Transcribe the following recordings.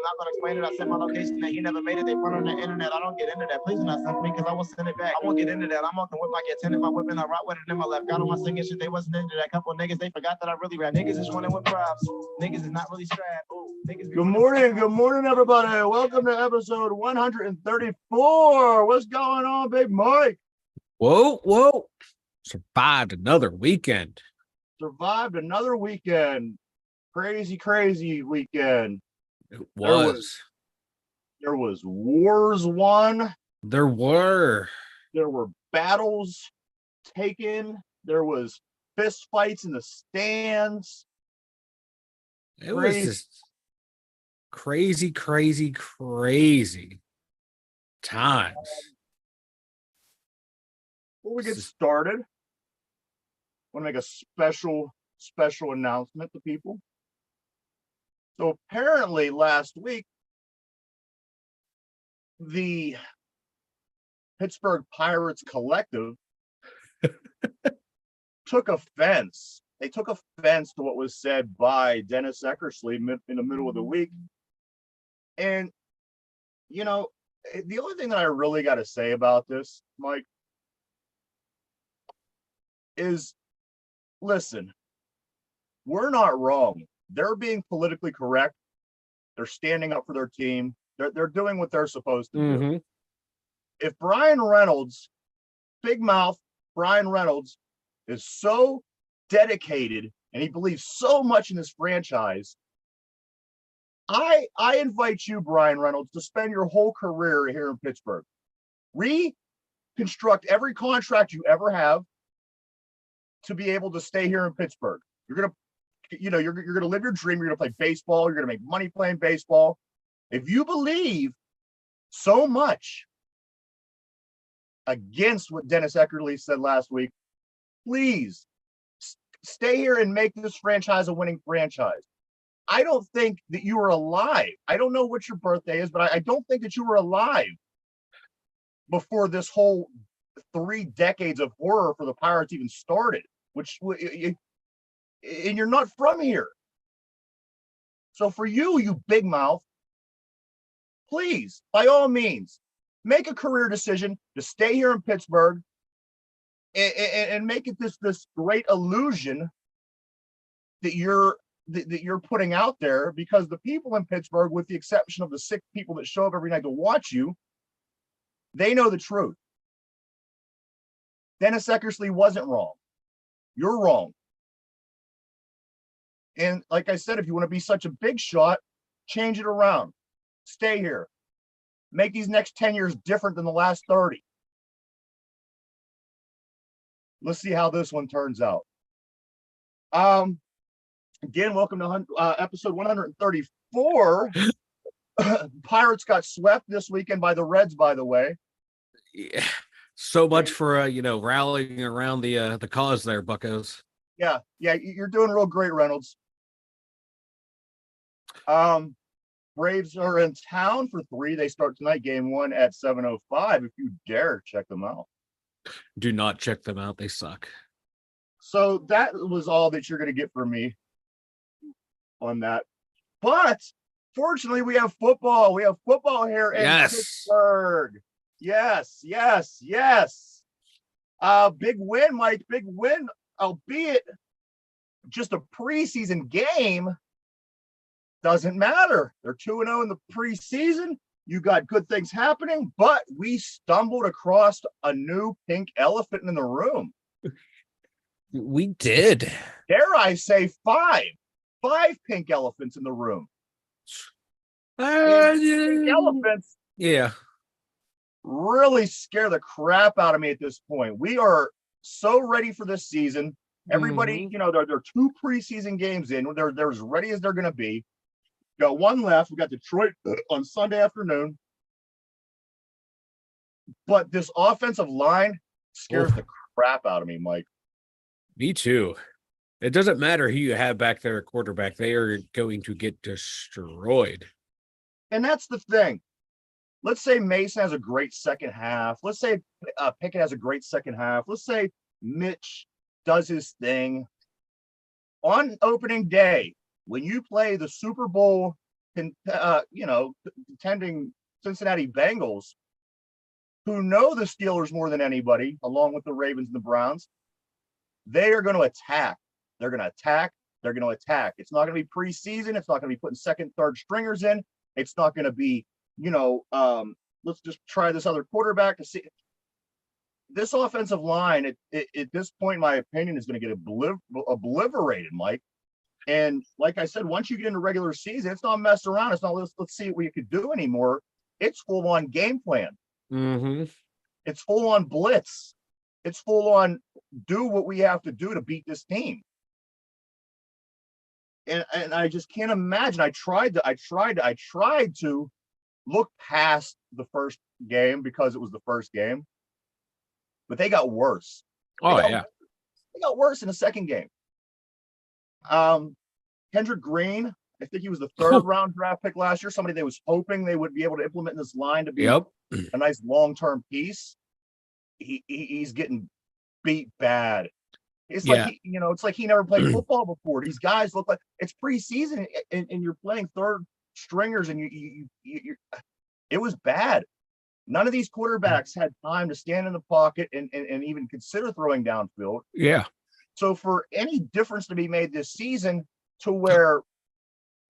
not going to explain it. I sent my location and he never made it. They put on the internet. I don't get into that. Please do not send me because I will send it back. I won't get into that. I'm walking with my get 10 in my whip and I rock with it in my left. Got on my singing shit. They wasn't into that. Couple of niggas, they forgot that I really rap. Niggas is running with props. Niggas is not really strapped. Good morning, everybody. Welcome to episode 134. What's going on, big Mike? Whoa. Survived another weekend. Crazy weekend. It was. There was wars won. There were battles taken. There was fist fights in the stands. It was just crazy times. Before we get started, I want to make a special announcement to people. So apparently last week, the Pittsburgh Pirates Collective took offense. They took offense to what was said by Dennis Eckersley in the middle of the week. And, you know, the only thing that I really got to say about this, Mike, is, listen, we're not wrong. They're being politically correct. They're standing up for their team. They're doing what they're supposed to do. If Brian Reynolds, big mouth Brian Reynolds, is so dedicated and he believes so much in this franchise, I invite you, Brian Reynolds, to spend your whole career here in Pittsburgh. Reconstruct every contract you ever have to be able to stay here in Pittsburgh. You're gonna live your dream. You're gonna play baseball. You're gonna make money playing baseball. If you believe so much against what Dennis Eckersley said last week, please stay here and make this franchise a winning franchise. I don't think that you were alive. I don't know what your birthday is, but I don't think that you were alive before this whole 3 decades of horror for the Pirates even started, and you're not from here. So for you big mouth, please, by all means, make a career decision to stay here in Pittsburgh and make it this great illusion that you're putting out there, because the people in Pittsburgh, with the exception of the 6 people that show up every night to watch you, they know the truth. Dennis Eckersley wasn't wrong. You're wrong. And like I said, if you want to be such a big shot, change it around. Stay here. Make these next 10 years different than the last 30. Let's see how this one turns out. Again, welcome to episode 134. Pirates got swept this weekend by the Reds, by the way. Yeah. So much for rallying around the cause there, Buccos. Yeah, you're doing real great, Reynolds. Braves are in town for 3. They start tonight, game 1 at 7:05. If you dare, check them out. Do not check them out. They suck. So that was all that you're going to get from me on that. But fortunately, we have football. We have football here in Pittsburgh. Yes. Big win, Mike. Big win, albeit just a preseason game. Doesn't matter. They're 2-0 in the preseason. You got good things happening, but we stumbled across a new pink elephant in the room. We did. Dare I say 5 pink elephants in the room. Pink elephants. Yeah. Really scare the crap out of me at this point. We are so ready for this season. Everybody, there are 2 preseason games in. They're as ready as they're going to be. Got 1 left. We got Detroit on Sunday afternoon. But this offensive line scares the crap out of me, Mike. Me too. It doesn't matter who you have back there at quarterback. They are going to get destroyed. And that's the thing. Let's say Mason has a great second half. Let's say Pickett has a great second half. Let's say Mitch does his thing. On opening day, when you play the Super Bowl contending Cincinnati Bengals, who know the Steelers more than anybody, along with the Ravens and the Browns. They are going to attack. They're going to attack. They're going to attack. It's not going to be preseason. It's not going to be putting second, third stringers in. It's not going to be, let's just try this other quarterback to see. This offensive line, at this point, in my opinion, is going to get obliterated, Mike. And like I said, once you get into regular season, it's not mess around. It's not let's see what we could do anymore. It's full on game plan. Mm-hmm. It's full on blitz. It's full on do what we have to do to beat this team. And I just can't imagine. I tried to look past the first game because it was the first game, but they got worse. They got worse in the second game. Kendra Green, I think he was the third round draft pick last year. Somebody they was hoping they would be able to implement in this line to be a nice long-term piece. He's getting beat bad. It's like it's like he never played football before. These guys look like it's preseason and you're playing third stringers and you it was bad. None of these quarterbacks had time to stand in the pocket and even consider throwing downfield. Yeah. So for any difference to be made this season to where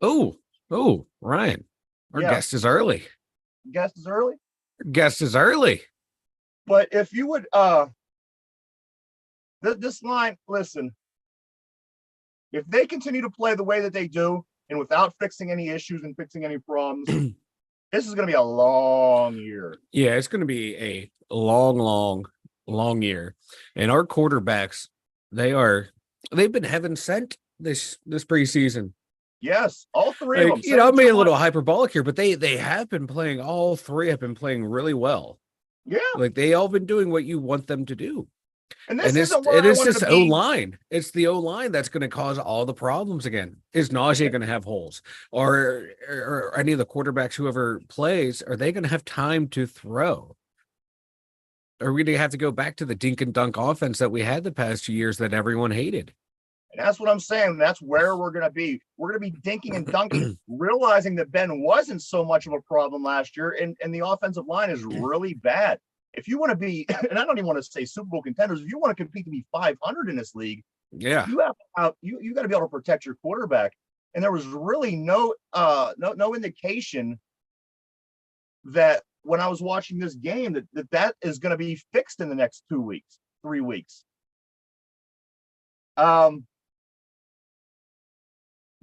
Ryan, our guest is early. Guest is early? Guest is early. But if you would this line, listen, if they continue to play the way that they do and without fixing any issues and fixing any problems, this is going to be a long year. Yeah, it's going to be a long year. And our quarterbacks, they've been heaven sent this preseason. Yes, all three of them. I'm being a little hyperbolic here, but they have been playing. All three have been playing really well. Yeah, like they all been doing what you want them to do. And this isn't where this O-line. It's the O-line that's going to cause all the problems again. Is Najee going to have holes, or any of the quarterbacks, whoever plays, are they going to have time to throw? Are we going to have to go back to the dink and dunk offense that we had the past 2 years that everyone hated? And that's what I'm saying. That's where we're going to be. We're going to be dinking and dunking, realizing that Ben wasn't so much of a problem last year, and the offensive line is really bad. If you want to be, and I don't even want to say Super Bowl contenders, if you want to compete to be 500 in this league, you have you got to be able to protect your quarterback. And there was really no indication that when I was watching this game that is going to be fixed in the next 2 weeks, 3 weeks. I'm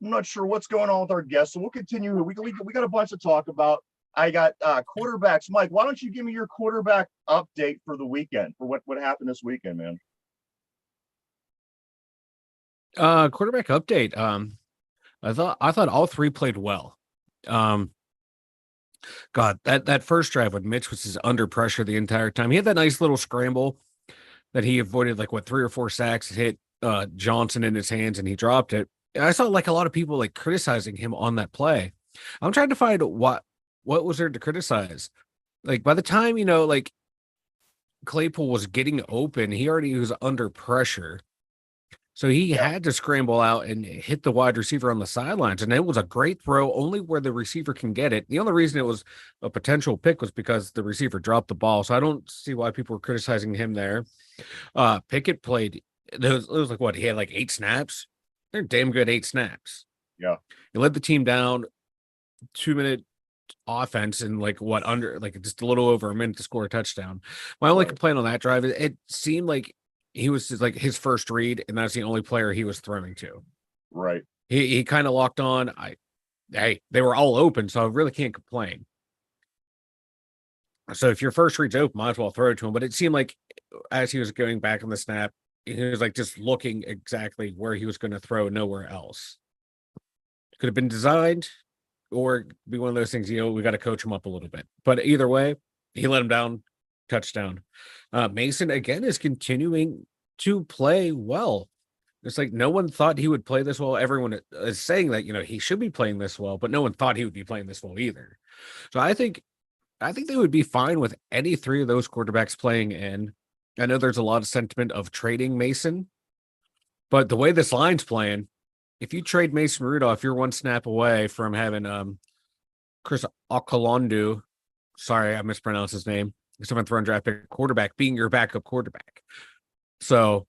not sure what's going on with our guests, so we'll continue. We got a bunch to talk about. I got quarterbacks. Mike, why don't you give me your quarterback update for the weekend, for what happened this weekend, man? Quarterback update. I thought all three played well. God, that first drive when Mitch was under pressure the entire time. He had that nice little scramble that he avoided, 3 or 4 sacks, hit Johnson in his hands, and he dropped it. And I saw a lot of people criticizing him on that play. I'm trying to find what was there to criticize. By the time Claypool was getting open, he already was under pressure. So he had to scramble out and hit the wide receiver on the sidelines. And it was a great throw, only where the receiver can get it. The only reason it was a potential pick was because the receiver dropped the ball. So I don't see why people were criticizing him there. Pickett played, it was he had 8 snaps. They're damn good 8 snaps. Yeah. He led the team down, 2-minute offense and under just a little over a minute to score a touchdown. My only complaint on that drive, it seemed like he was just his first read, and that's the only player he was throwing to. Right. He kind of locked on. They were all open, so I really can't complain. So if your first read's open, might as well throw it to him. But it seemed like as he was going back on the snap, he was just looking exactly where he was going to throw, nowhere else. Could have been designed, or be one of those things, we got to coach him up a little bit. But either way, he let him down, touchdown. Mason, again, is continuing to play well. It's no one thought he would play this well. Everyone is saying that, he should be playing this well, but no one thought he would be playing this well either. So I think they would be fine with any 3 of those quarterbacks playing in. I know there's a lot of sentiment of trading Mason, but the way this line's playing, if you trade Mason Rudolph, you're one snap away from having Chris Okolondu, sorry, I mispronounced his name, 7th round draft pick quarterback, being your backup quarterback. So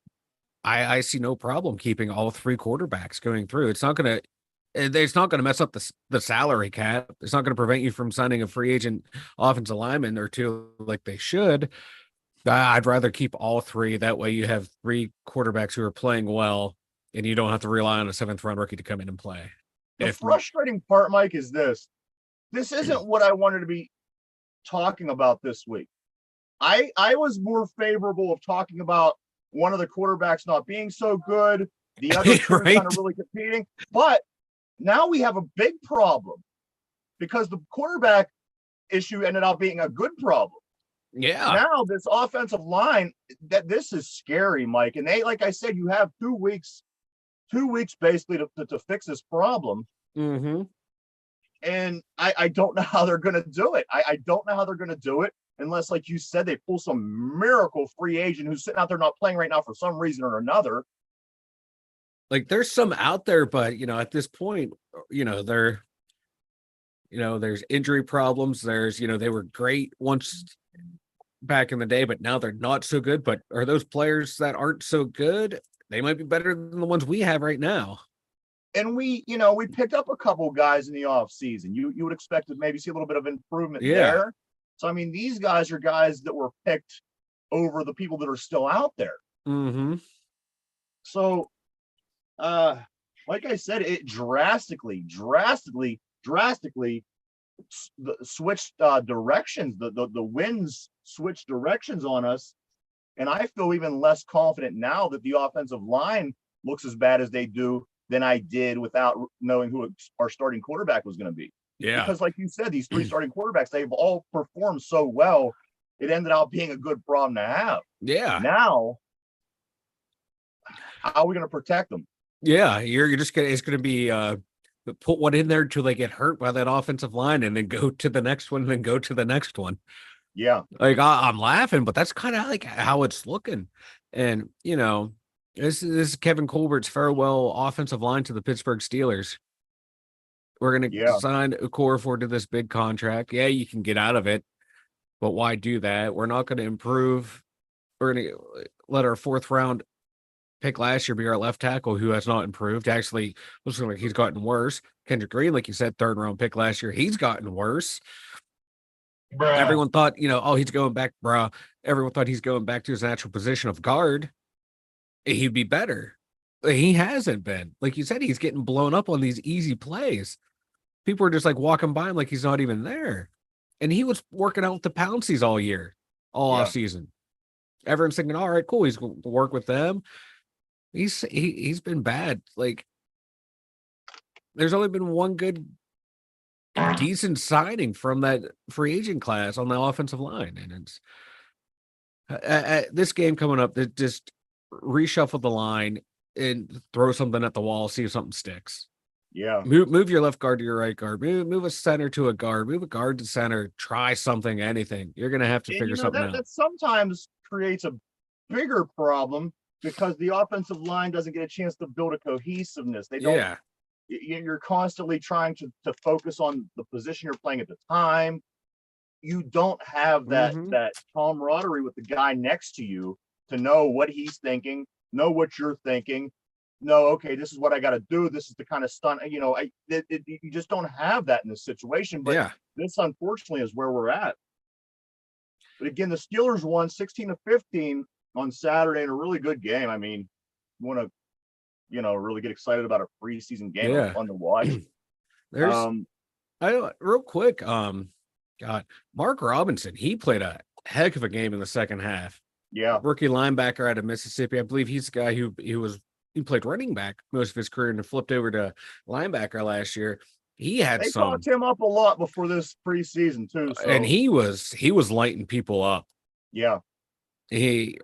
I see no problem keeping all 3 quarterbacks going through. It's not going to mess up the salary cap. It's not going to prevent you from signing a free agent offensive lineman or 2 like they should. I'd rather keep all 3. That way you have 3 quarterbacks who are playing well, and you don't have to rely on a 7th round rookie to come in and play. The frustrating part, Mike, is this. This isn't what I wanted to be talking about this week. I was more favorable of talking about one of the quarterbacks not being so good, the other two Right? kind of really competing. But now we have a big problem because the quarterback issue ended up being a good problem. Yeah. Now this offensive line, this is scary, Mike. And they, like I said, you have 2 weeks basically to fix this problem. Mm-hmm. And I don't know how they're going to do it. I don't know how they're going to do it unless, like you said, they pull some miracle free agent who's sitting out there not playing right now for some reason or another. Like there's some out there, but at this point, there's injury problems. There's, they were great once back in the day, but now they're not so good. But are those players that aren't so good? They might be better than the ones we have right now. And we picked up a couple guys in the off season. You would expect to maybe see a little bit of improvement there. So, I mean, these guys are guys that were picked over the people that are still out there. Mm-hmm. So, like I said, it drastically switched directions. The winds switched directions on us. And I feel even less confident now that the offensive line looks as bad as they do than I did without knowing who our starting quarterback was going to be. Yeah. Because like you said, these 3 starting quarterbacks, they've all performed so well. It ended up being a good problem to have. Yeah. Now, how are we going to protect them? Yeah. It's going to be, put one in there till they get hurt by that offensive line and then go to the next one and then go to the next one. Yeah. Like I'm laughing, but that's kind of like how it's looking. And, this is Kevin Colbert's farewell offensive line to the Pittsburgh Steelers. We're going to sign Okorafor to this big contract. Yeah, you can get out of it, but why do that? We're not going to improve. We're going to let our 4th round pick last year be our left tackle, who has not improved. Actually, looks like he's gotten worse. Kendra Green, like you said, 3rd round pick last year, he's gotten worse. Bruh. Everyone thought, he's going back, bruh. Everyone thought he's going back to his natural position of guard. He'd be better. He hasn't been. Like you said, he's getting blown up on these easy plays. People are just like walking by him like he's not even there. And he was working out with the Pounceys all year, off season. Everyone's thinking, all right, cool. He's going to work with them. He's been bad. Like, there's only been one good, decent signing from that free agent class on the offensive line. And it's this game coming up, that just reshuffle the line and throw something at the wall, see if something sticks. Yeah. Move your left guard to your right guard. Move a center to a guard. Move a guard to center. Try something, anything. You're going to have to figure something out. That sometimes creates a bigger problem because the offensive line doesn't get a chance to build a cohesiveness. They don't. Yeah. You're constantly trying to focus on the position you're playing at the time. You don't have that camaraderie with the guy next to you to know what he's thinking, know what you're thinking. No, okay, this is what I got to do. This is the kind of stunt, you just don't have that in this situation. But this, unfortunately, is where we're at. But again, the Steelers won 16-15 on Saturday in a really good game. I mean, you want to, really get excited about a preseason game. Yeah. Fun to watch. There's, real quick, God, Mark Robinson, he played a heck of a game in the second half. Yeah. Rookie linebacker out of Mississippi. I believe he's the guy who he played running back most of his career and flipped over to linebacker last year. They talked him up a lot before this preseason too. So. And he was lighting people up. Yeah. I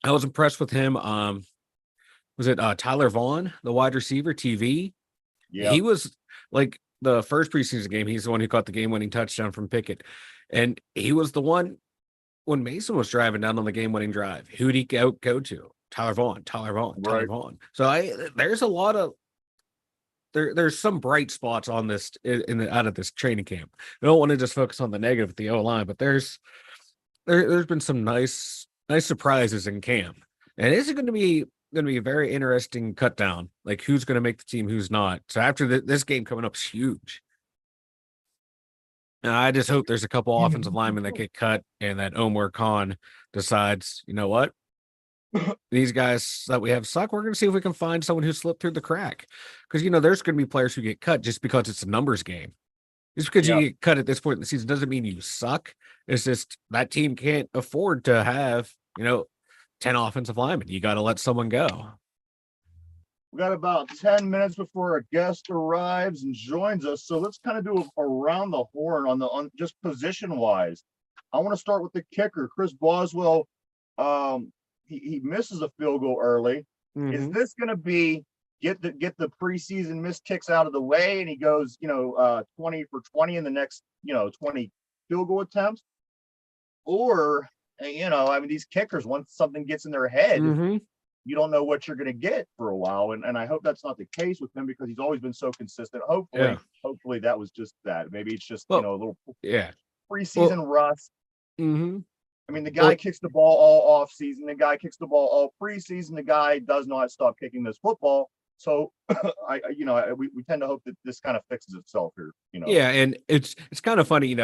was impressed with him. Was it Tyler Vaughn, the wide receiver, TV? Yeah. He was like the first preseason game. He's the one who caught the game-winning touchdown from Pickett. And he was the one when Mason was driving down on the game-winning drive. Who'd he go to? Tyler Vaughn. So there's a lot of there's some bright spots on this out of this training camp. I don't want to just focus on the negative with the O-line, but there's been some nice surprises in camp. And it's going to be a very interesting cut down, like who's going to make the team, who's not. So after this game coming up is huge. And I just hope there's a couple offensive linemen that get cut and that Omar Khan decides, you know what? These guys that we have suck. We're going to see if we can find someone who slipped through the crack. Because, there's going to be players who get cut just because it's a numbers game. Just because you get cut at this point in the season doesn't mean you suck. It's just that team can't afford to have, 10 offensive linemen. You got to let someone go. We got about 10 minutes before our guest arrives and joins us. So let's kind of do around the horn on just position wise. I want to start with the kicker, Chris Boswell. He misses a field goal early. Mm-hmm. Is this going to be get the preseason missed kicks out of the way and he goes 20 for 20 in the next 20 field goal attempts? Or these kickers, once something gets in their head, mm-hmm. you don't know what you're going to get for a while, and I hope that's not the case with him because he's always been so consistent. Hopefully that was just that. Maybe it's just a little preseason rust. Mm-hmm. I mean, the guy kicks the ball all off season. The guy kicks the ball all preseason. The guy does not stop kicking this football. So, we tend to hope that this kind of fixes itself here. Yeah, and it's kind of funny.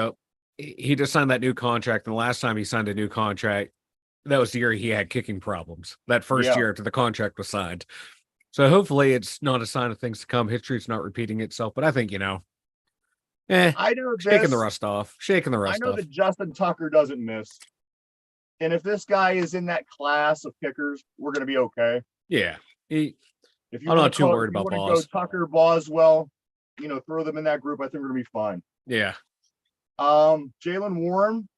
He just signed that new contract, and the last time he signed a new contract, that was the year he had kicking problems. That first year after the contract was signed. So hopefully, it's not a sign of things to come. History's not repeating itself. But I think I know shaking the rust off. I know that Justin Tucker doesn't miss. And if this guy is in that class of kickers, we're going to be okay. Yeah. I'm not too worried about Bos. Go Tucker, Boswell, throw them in that group. I think we're going to be fine. Yeah. Jalen Warren,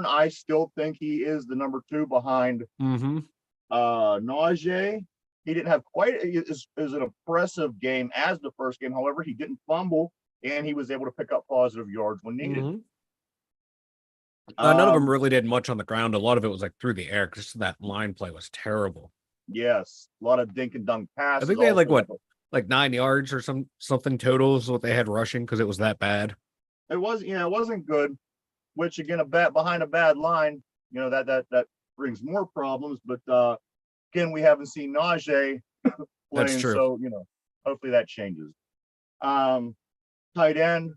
I still think he is the number 2 behind Najee. He didn't have quite as an impressive game as the first game. However, he didn't fumble, and he was able to pick up positive yards when needed. Mm-hmm. None of them really did much on the ground. A lot of it was like through the air because that line play was terrible. Yes, a lot of dink and dunk passes. I think they had like 9 yards or something total is what they had rushing because it was that bad. It wasn't good. Which again, a bat behind a bad line, that brings more problems. But again, we haven't seen Najee playing, that's true. So hopefully that changes. Tight end.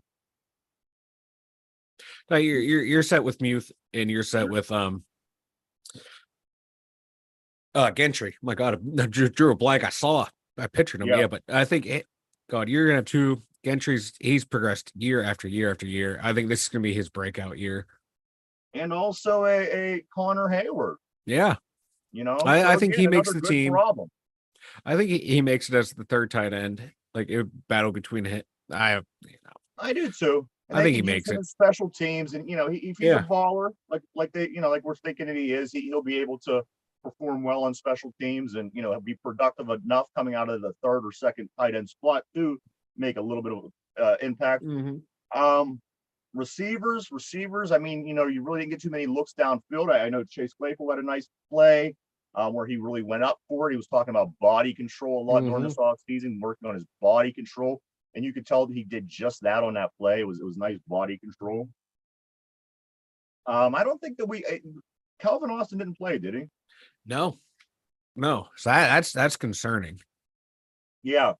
No, you're set with Muth and you're set with Gentry. My God, I drew a blank. I saw I pictured him, but I think you're gonna have 2. He's progressed year after year after year. I think this is gonna be his breakout year. And also a Connor Hayward. Yeah. I think he makes the team. Problem. I think he makes it as the 3rd tight end. Like a battle between him. I do too. And I think he makes it. Special teams, and if he's a baller, like we're thinking that he is, he'll be able to perform well on special teams, and he'll be productive enough coming out of the 3rd or 2nd tight end spot to make a little bit of impact. Mm-hmm. Receivers. I mean, you really didn't get too many looks downfield. I know Chase Claypool had a nice play where he really went up for it. He was talking about body control a lot during this offseason, working on his body control. And you could tell that he did just that on that play. It was nice body control. I don't think that Calvin Austin didn't play, did he? No. So that's concerning. Yeah,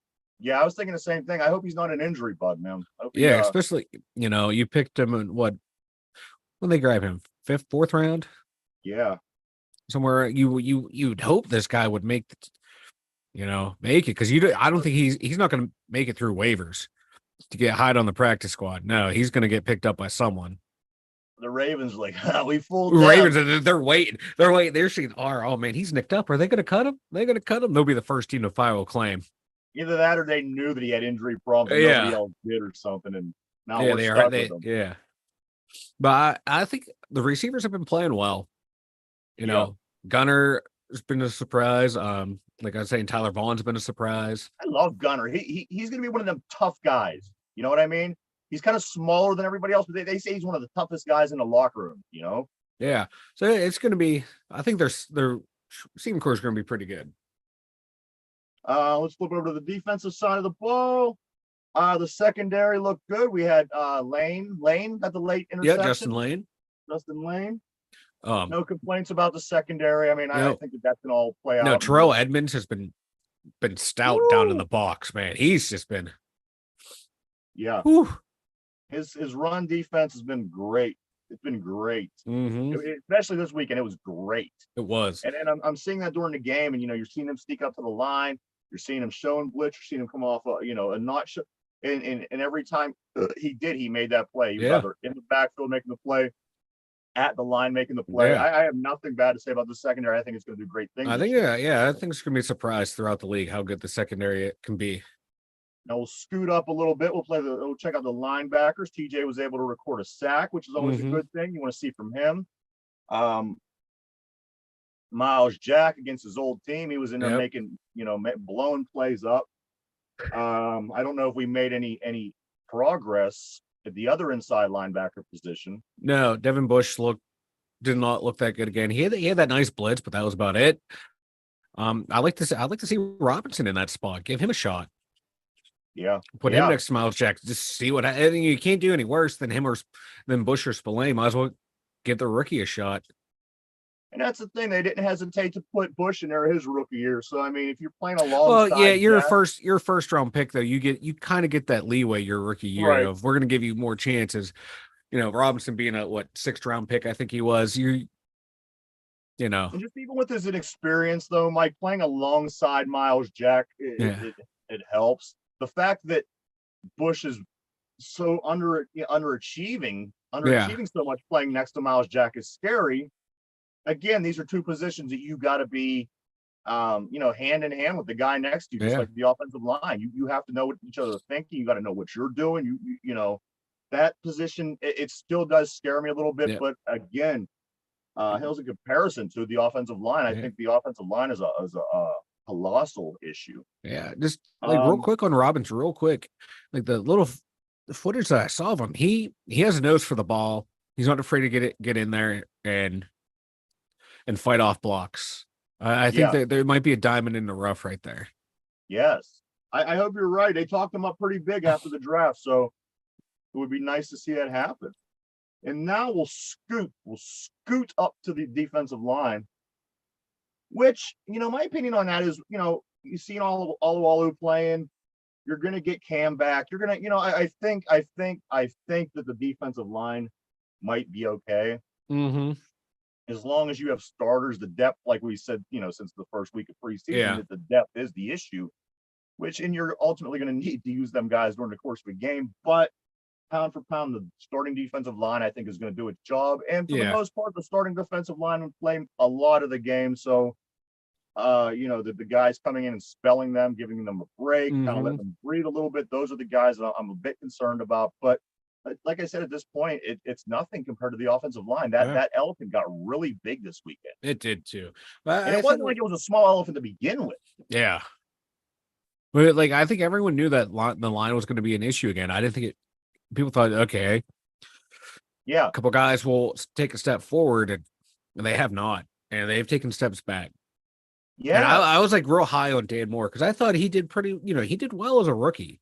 I was thinking the same thing. I hope he's not an injury bug, man. Especially you picked him in when they grab him 5th, 4th round. Yeah, somewhere you'd hope this guy would make make it because I don't think he's not going to make it through waivers to get hired on the practice squad. No, he's going to get picked up by someone. The Ravens we fooled them. Ravens, they're waiting. They're seeing, oh man, he's nicked up. Are they going to cut him? They'll be the first team to file a claim. Either that or they knew that he had injury problems and nobody else did or something, and now we're stuck with him. Yeah, but I think the receivers have been playing well. Gunner has been a surprise. Like I was saying, Tyler Vaughn's been a surprise. I love Gunner. He's going to be one of them tough guys. You know what I mean? He's kind of smaller than everybody else, but they say he's one of the toughest guys in the locker room. Yeah. So it's going to be. I think their receiving core is going to be pretty good. Let's flip over to the defensive side of the ball. The secondary looked good. We had Lane got the late Yeah, interception. Justin Lane. No complaints about the secondary. I mean, I think that's gonna all play out. No, Terrell Edmonds has been stout down in the box, man. He's just been His run defense has been great. It's been great, especially this weekend. It was great. It was, and I'm seeing that during the game, and you're seeing him sneak up to the line. You're seeing him showing blitz. You're seeing him come off, a notch. And every time he made that play. He was either in the backfield making the play, at the line making the play. Yeah. I have nothing bad to say about the secondary. I think it's going to do great things. I think I think it's going to be a surprise throughout the league how good the secondary can be. Now we'll scoot up a little bit. We'll check out the linebackers. TJ was able to record a sack, which is always a good thing. You want to see from him. Miles Jack against his old team. He was in there making, blowing plays up. I don't know if we made any progress at the other inside linebacker position. No, Devin Bush did not look that good again. He had that nice blitz, but that was about it. I'd like to see Robinson in that spot. Give him a shot. Yeah. Put him next to Miles Jack. Just see what I think. You can't do any worse than him or than Bush or Spillane. Might as well give the rookie a shot. And that's the thing. They didn't hesitate to put Bush in there his rookie year. So I mean, if you're playing alongside, you're a first round pick though. You kind of get that leeway your rookie year of we're going to give you more chances. Robinson being a 6th round pick, I think he was. And just even with his inexperience though, Mike, playing alongside Miles Jack, it helps. The fact that Bush is so underachieving so much playing next to Miles Jack is scary. Again, these are two positions that you got to be, hand in hand with the guy next to you, just like the offensive line. You have to know what each other are thinking. You got to know what you're doing. That position, it still does scare me a little bit. But again, here's a comparison to the offensive line. I think the offensive line is a colossal issue. Yeah, just real quick on Robbins, real quick, like the little footage that I saw of him, he has a nose for the ball. He's not afraid to get in there and fight off blocks. I think that there might be a diamond in the rough right there. Yes, I hope you're right. They talked him up pretty big after the draft, so it would be nice to see that happen. And now we'll scoot up to the defensive line. Which, my opinion on that is, you've seen Oluwalu playing. You're going to get Cam back. You're going to, I think that the defensive line might be okay. As long as you have starters, the depth, like we said, since the first week of preseason, that the depth is the issue, and you're ultimately going to need to use them guys during the course of a game. But pound for pound, the starting defensive line, I think, is going to do its job. And for the most part, the starting defensive line will play a lot of the game. So, the guys coming in and spelling them, giving them a break, kind of letting them breathe a little bit. Those are the guys that I'm a bit concerned about. But like I said, at this point, it's nothing compared to the offensive line. That elephant got really big this weekend. It did too. And it wasn't like it was a small elephant to begin with. Yeah. But I think everyone knew that the line was going to be an issue again. I didn't think people thought, okay, a couple guys will take a step forward, and they have not, and they've taken steps back. Yeah, and I was real high on Dan Moore because I thought he did he did well as a rookie,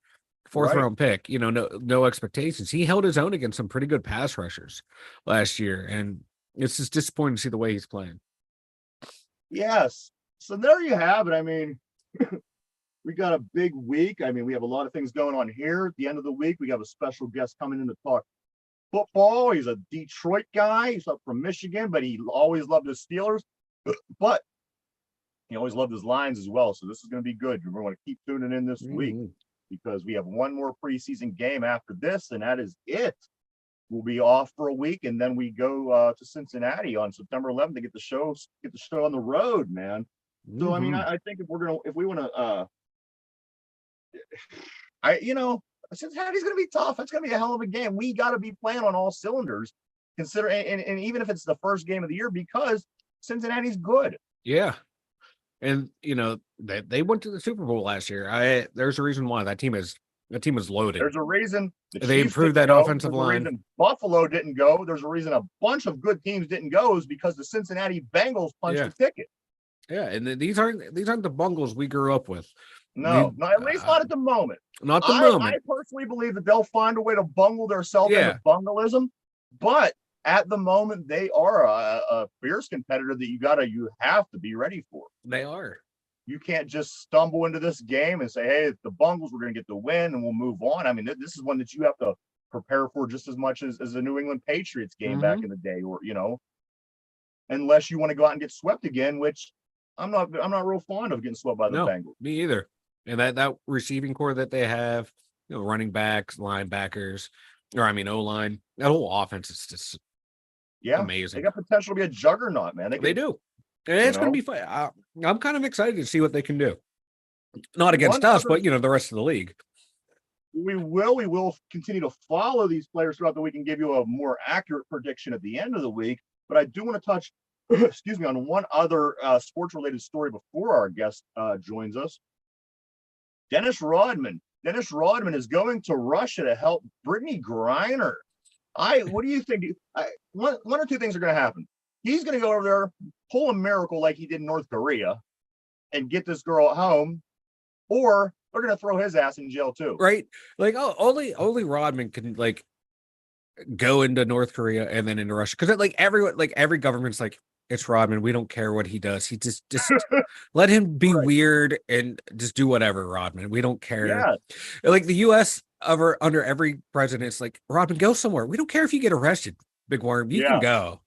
4th round pick. No expectations. He held his own against some pretty good pass rushers last year, and it's just disappointing to see the way he's playing. Yes, so there you have it. I mean, we got a big week. I mean, we have a lot of things going on here. At the end of the week, we have a special guest coming in to talk football. He's a Detroit guy. He's up from Michigan, but he always loved his Steelers. But he always loved his Lions as well. So this is going to be good. You're going to want to keep tuning in this week because we have one more preseason game after this, and that is it. We'll be off for a week, and then we go to Cincinnati on September 11th to get the show on the road, man. So I mean, I think if we want to, Cincinnati's going to be tough. It's going to be a hell of a game. We got to be playing on all cylinders, consider, and even if it's the first game of the year, because Cincinnati's good. Yeah. And they went to the Super Bowl last year. There's a reason why that team is loaded. There's a reason they improved that offensive line. Reason Buffalo didn't go. There's a reason a bunch of good teams didn't go is because the Cincinnati Bengals punched the ticket. Yeah, and these aren't the bungles we grew up with. No, at least not at the moment. Not the I moment. personally believe that they'll find a way to bungle themselves Yeah. into bungalism, but at the moment they are a fierce competitor that you have to be ready for. They are. You can't just stumble into this game and say, "Hey, it's the Bungles, we're going to get the win and we'll move on." I mean, this is one that you have to prepare for just as much as the New England Patriots game back in the day, or unless you want to go out and get swept again, which I'm not real fond of getting swept by the Bengals. Me either. And that receiving core that they have, running backs, linebackers, O-line, that whole offense is just amazing. They got potential to be a juggernaut, man. They do. And it's going to be fun. I'm kind of excited to see what they can do. Not against us, but the rest of the league. We will continue to follow these players throughout the week and give you a more accurate prediction at the end of the week. But I do want to touch, on one other sports-related story before our guest joins us. Dennis Rodman. Dennis Rodman is going to Russia to help Brittany Griner. What do you think? One or two things are going to happen. He's going to go over there, pull a miracle like he did in North Korea, and get this girl at home, or they're going to throw his ass in jail too. Right? Like, only Rodman can go into North Korea and then into Russia, because every government's like, it's Rodman. We don't care what he does. He just let him be weird and just do whatever, Rodman. We don't care. Yeah. Like the U.S. under every president, it's like, Rodman, go somewhere. We don't care if you get arrested, Big Worm. You can go.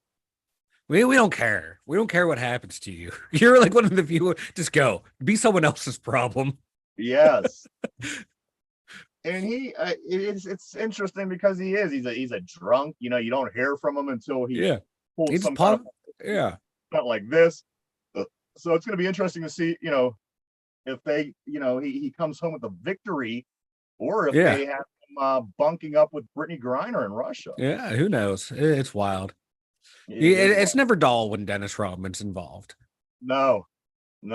We don't care. We don't care what happens to you. You're like one of the few. Just go. Be someone else's problem. Yes. And it's interesting because he's a drunk. You don't hear from him until he pulls some kind of, not like this. So it's going to be interesting to see, if they, he comes home with a victory, or if they have him bunking up with Brittany Griner in Russia. Yeah, who knows? It's wild. It's never dull when Dennis Rodman's involved. No. He's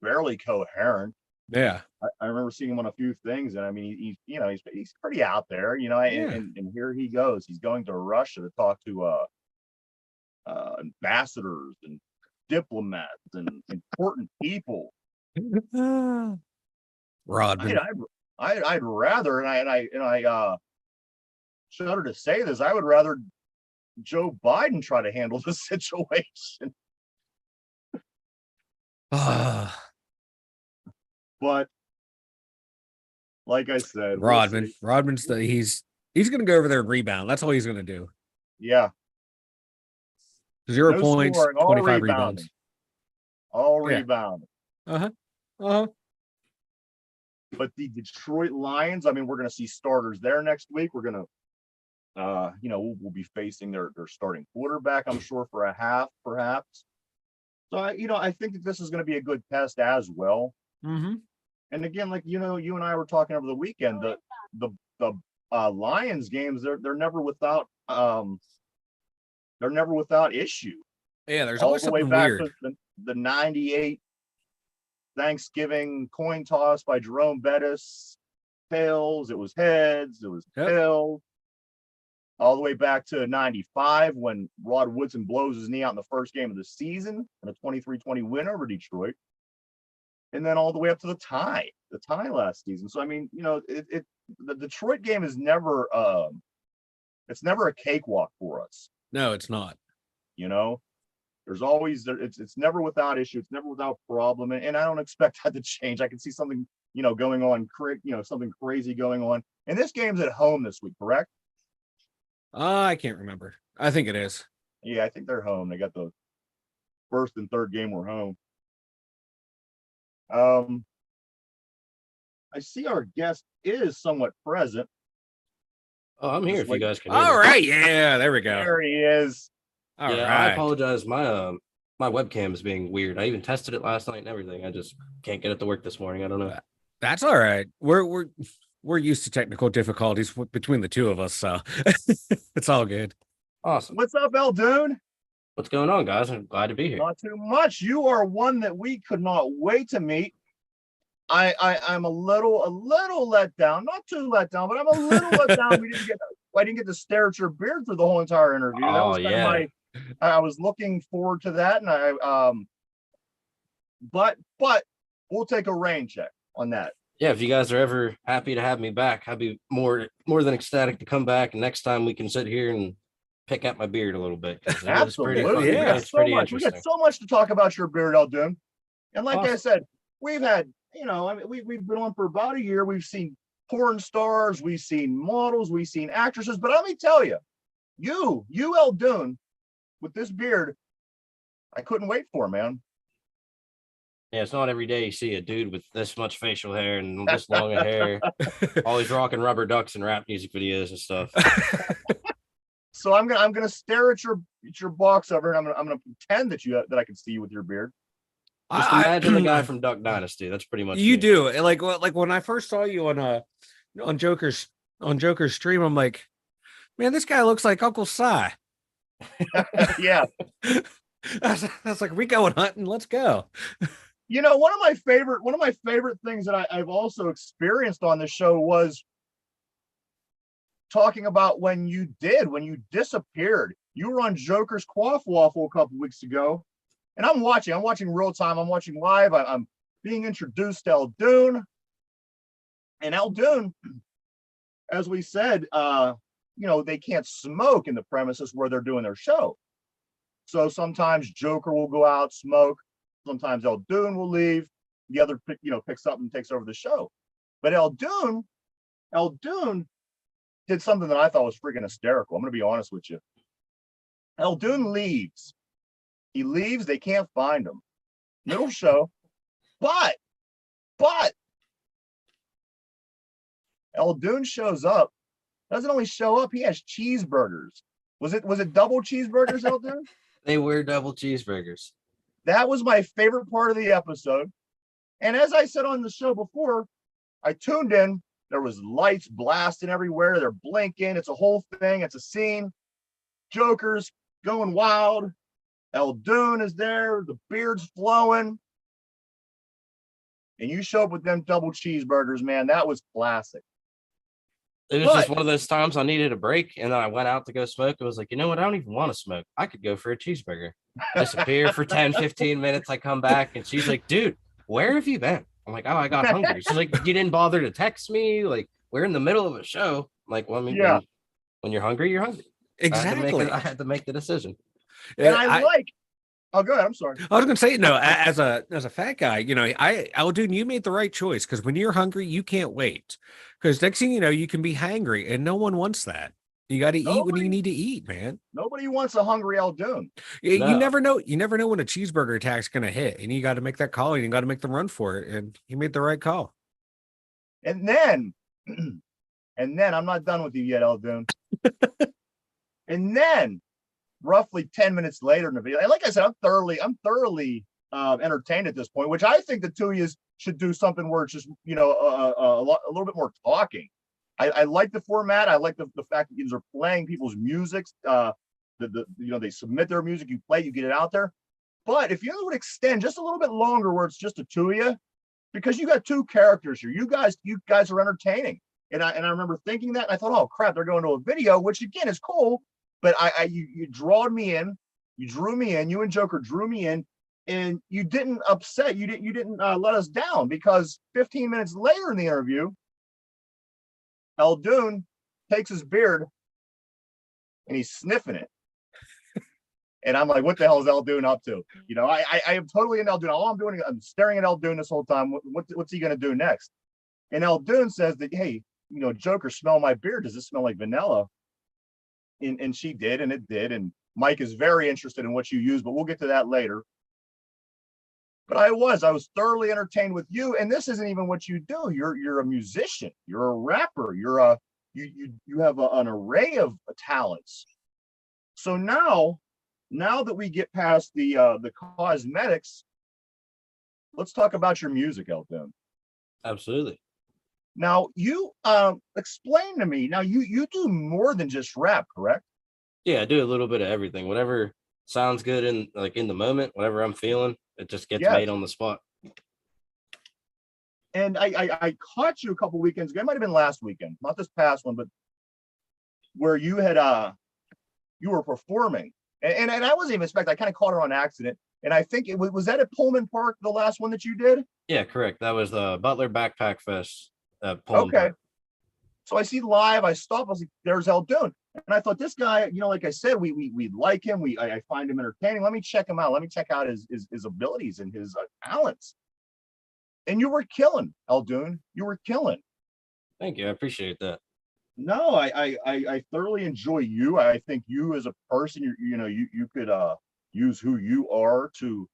barely coherent. Yeah. I remember seeing him on a few things, and I mean, he's pretty out there, and here he goes. He's going to Russia to talk to ambassadors and diplomats and important people. Rodman. I'd rather, and I shudder to say this, I would rather Joe Biden try to handle the situation. But like I said, Rodman's he's going to go over there and rebound. That's all he's going to do. Yeah. 0 points, scoring, 25 rebounds. All rebound. But the Detroit Lions, I mean, we're going to see starters there next week. We're going to, we'll be facing their starting quarterback, I'm sure, for a half, perhaps. So, I think that this is going to be a good test as well. Mm-hmm. And again, like, you and I were talking over the weekend, the Lions games, they're never without issue. Yeah, there's always something weird. The 98 Thanksgiving coin toss by Jerome Bettis, tails, it was heads, it was tails. All the way back to 95 when Rod Woodson blows his knee out in the first game of the season in a 23-20 win over Detroit. And then all the way up to the tie last season. So, I mean, the Detroit game is never, it's never a cakewalk for us. No, it's not. There's always, it's never without issue. It's never without problem. And I don't expect that to change. I can see something, going on, something crazy going on. And this game's at home this week, correct? I can't remember. I think it is. Yeah, I think they're home. They got the first and third game were home. I see our guest is somewhat present. Oh, I'm here if you guys can hear All right, yeah, there we go. There he is. All right. I apologize. My webcam is being weird. I even tested it last night and everything. I just can't get it to work this morning. I don't know. That's all right. We're used to technical difficulties between the two of us, so it's all good. Awesome. What's up, Eldoon? What's going on, guys? I'm glad to be here. Not too much. You are one that we could not wait to meet. I'm a little let down. Not too let down, but I'm a little let down. I didn't get to stare at your beard through the whole entire interview. That was kind of I was looking forward to that, and but we'll take a rain check on that. Yeah, if you guys are ever happy to have me back, I'd be more than ecstatic to come back. And next time we can sit here and pick at my beard a little bit. Absolutely, yeah. it's pretty interesting. We got so much to talk about your beard, Eldoon. And like I said, we've had, I mean, we've been on for about a year. We've seen porn stars, we've seen models, we've seen actresses. But let me tell you, you Eldoon, with this beard, I couldn't wait for, man. Yeah, it's not every day you see a dude with this much facial hair and this long of hair, always rocking rubber ducks and rap music videos and stuff. So I'm gonna stare at your box over, and I'm gonna pretend that I can see you with your beard. Just imagine the guy from Duck Dynasty. That's pretty much you me. do. Like when I first saw you on Joker's stream, I'm like, man, this guy looks like Uncle Si. Yeah. I was like, we going hunting? Let's go. One of my favorite things that I've also experienced on the show was talking about when you disappeared. You were on Joker's Quaff Waffle a couple weeks ago, and I'm watching real time. I'm watching live. I'm being introduced to Eldoon, and Eldoon, as we said, they can't smoke in the premises where they're doing their show. So sometimes Joker will go out, smoke. Sometimes Eldoon will leave. The other, picks up and takes over the show. But Eldoon did something that I thought was freaking hysterical. I'm going to be honest with you. Eldoon leaves. He leaves. They can't find him. Middle show. But Eldoon shows up. Doesn't only show up, he has cheeseburgers. Was it double cheeseburgers, Eldoon? They were double cheeseburgers. That was my favorite part of the episode. And as I said on the show before, I tuned in. There was lights blasting everywhere. They're blinking. It's a whole thing. It's a scene. Joker's going wild. Eldoon is there. The beard's flowing. And you show up with them double cheeseburgers, man. That was classic. It was just one of those times I needed a break, and then I went out to go smoke. I was like, you know what? I don't even want to smoke. I could go for a cheeseburger. Disappear for 10, 15 minutes. I come back, and she's like, dude, where have you been? I'm like, oh, I got hungry. She's like, you didn't bother to text me? Like, we're in the middle of a show. I'm like, well, I mean, yeah. When you're hungry, you're hungry. Exactly. I had to make the decision. And oh, go ahead. I'm sorry. I was going to say, as a fat guy, Eldoon, you made the right choice, because when you're hungry, you can't wait. Because next thing you know, you can be hangry, and no one wants that. You got to eat when you need to eat, man. Nobody wants a hungry Eldoon. You never know. You never know when a cheeseburger attack's going to hit, and you got to make that call, and you got to make them run for it. And you made the right call. And then I'm not done with you yet, Eldoon. And then, roughly 10 minutes later in the video, and like I said, I'm thoroughly entertained at this point, which I think the two of you should do something where it's just a little bit more talking. I like the format. I like the fact that you are playing people's music. They submit their music, you play, you get it out there. But if you would extend just a little bit longer, where it's just the two of you, because you got two characters here. You guys are entertaining. And I remember thinking that, and I thought, oh crap, they're going to a video, which again is cool. But you drew me in. You and Joker drew me in, and you didn't upset. You didn't let us down, because 15 minutes later in the interview, Eldoon takes his beard and he's sniffing it. And I'm like, what the hell is Eldoon up to? I am totally in Eldoon. All I'm doing is I'm staring at Eldoon this whole time. What's he going to do next? And Eldoon says that, hey, Joker, smell my beard. Does it smell like vanilla? And she did, and it did. And Mike is very interested in what you use, but we'll get to that later. But I was thoroughly entertained with you. And this isn't even what you do. You're a musician. You're a rapper. You have an array of talents. So now that we get past the cosmetics, let's talk about your music, Eldoon. Absolutely. Now, you explain to me. Now, you do more than just rap, correct? Yeah, I do a little bit of everything. Whatever sounds good in the moment, whatever I'm feeling, it just gets made on the spot. And I caught you a couple weekends ago. It might have been last weekend, not this past one, but where you were performing, And I wasn't even expecting. I kind of caught her on accident. And I think it was that at Pullman Park, the last one that you did? Yeah, correct. That was the Butler Backpack Fest at Pullman Okay. Park. So I see live, I stop, I was like, there's Eldoon. And I thought this guy, like I said, we like him. I find him entertaining. Let me check him out. Let me check out his abilities and his talents. And you were killing, Eldoon. You were killing. Thank you. I appreciate that. No, I thoroughly enjoy you. I think you as a person, you could use who you are to,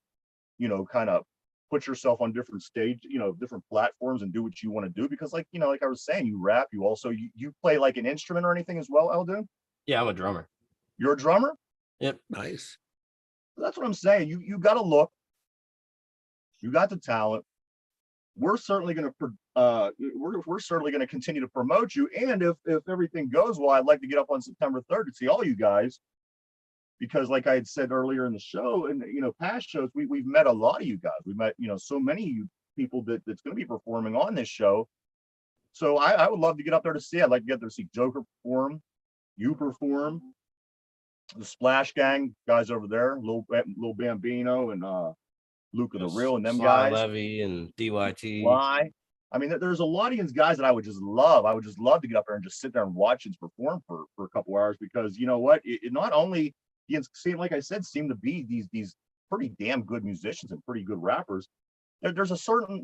kind of put yourself on different stage, different platforms and do what you want to do. Because like I was saying, you rap, you also you play like an instrument or anything as well, Eldoon? Yeah, I'm a drummer. You're a drummer? Yep. Nice. That's what I'm saying. You got to look. You got the talent. We're certainly going to we're certainly going to continue to promote you. And if everything goes well, I'd like to get up on September 3rd to see all you guys, because like I had said earlier in the show and past shows, we've met a lot of you guys. We've met so many of you people that's going to be performing on this show. So I would love to get up there to see. I'd like to get there to see Joker perform, you perform, the Splash Gang guys over there, Lil Bambino and Luca the Real and them Sly guys. Levy and DYT. Why? I mean, there's a lot of these guys that I would just love. I would just love to get up there and just sit there and watch and perform for a couple hours, because you know what? It not only like I said, seem to be these pretty damn good musicians and pretty good rappers. There's a certain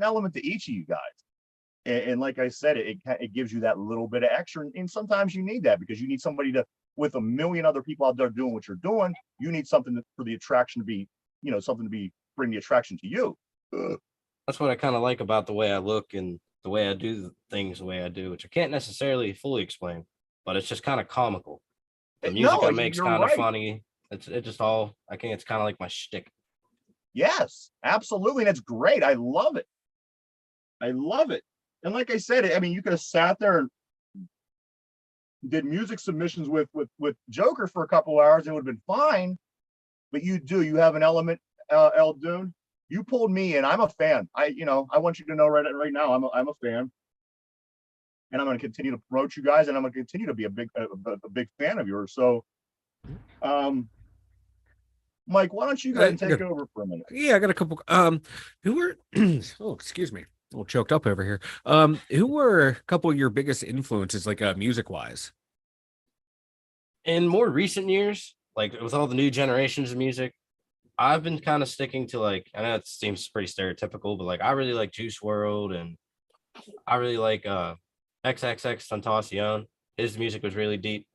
element to each of you guys, and like I said, it gives you that little bit of extra, and sometimes you need that, because you need somebody to, with a million other people out there doing what you're doing, you need something for the attraction to be, bring the attraction to you. That's what I kind of like about the way I look and the way I do things the way I do, which I can't necessarily fully explain, but it's just kind of comical. The music I make's kind of funny. It's just all, I think it's kind of like my shtick. Yes, absolutely. And it's great. I love it. I love it. And like I said, I mean, you could have sat there and did music submissions with Joker for a couple hours, and it would have been fine. But you have an element, Eldoon. You pulled me in. I'm a fan. I want you to know right now, I'm a fan, and I'm going to continue to promote you guys, and I'm going to continue to be a big fan of yours. So, Mike, why don't you go ahead and take over for a minute? Yeah, I got a couple. Who were? Oh, excuse me, a little choked up over here. Who were a couple of your biggest influences, like music wise? In more recent years, like with all the new generations of music, I've been kind of sticking to, like, I know it seems pretty stereotypical, but like I really like Juice WRLD, and I really like XXX Tentacion. His music was really deep.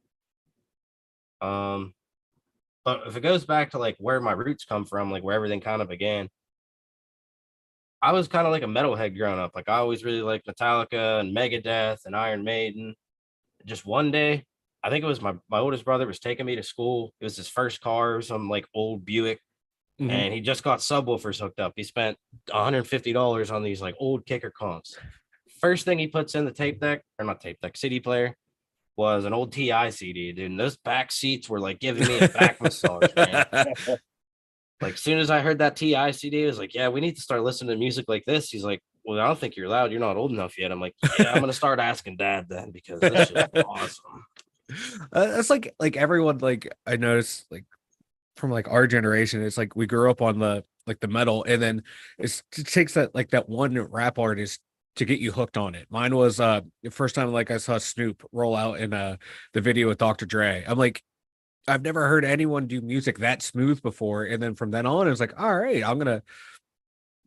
But if it goes back to like where my roots come from, like where everything kind of began, I was kind of like a metalhead growing up. Like I always really liked Metallica and Megadeth and Iron Maiden. Just one day, I think it was my oldest brother was taking me to school. It was his first car, some like old Buick. Mm-hmm. And he just got subwoofers hooked up. He spent $150 on these like old kicker comps. First thing he puts in the CD player was an old TI CD, dude. And those back seats were like giving me a back massage, man. Like, soon as I heard that TI CD, I was like, yeah, we need to start listening to music like this. He's like, well, I don't think you're allowed. You're not old enough yet. I'm like, yeah, I'm gonna start asking Dad then, because this shit is awesome. That's like everyone, like I noticed, like from like our generation, it's like we grew up on the metal, and then it takes that one rap artist to get you hooked on it. Mine was the first time like I saw Snoop roll out in the video with Dr. Dre. I'm like, I've never heard anyone do music that smooth before. And then from then on, it was like, all right, I'm gonna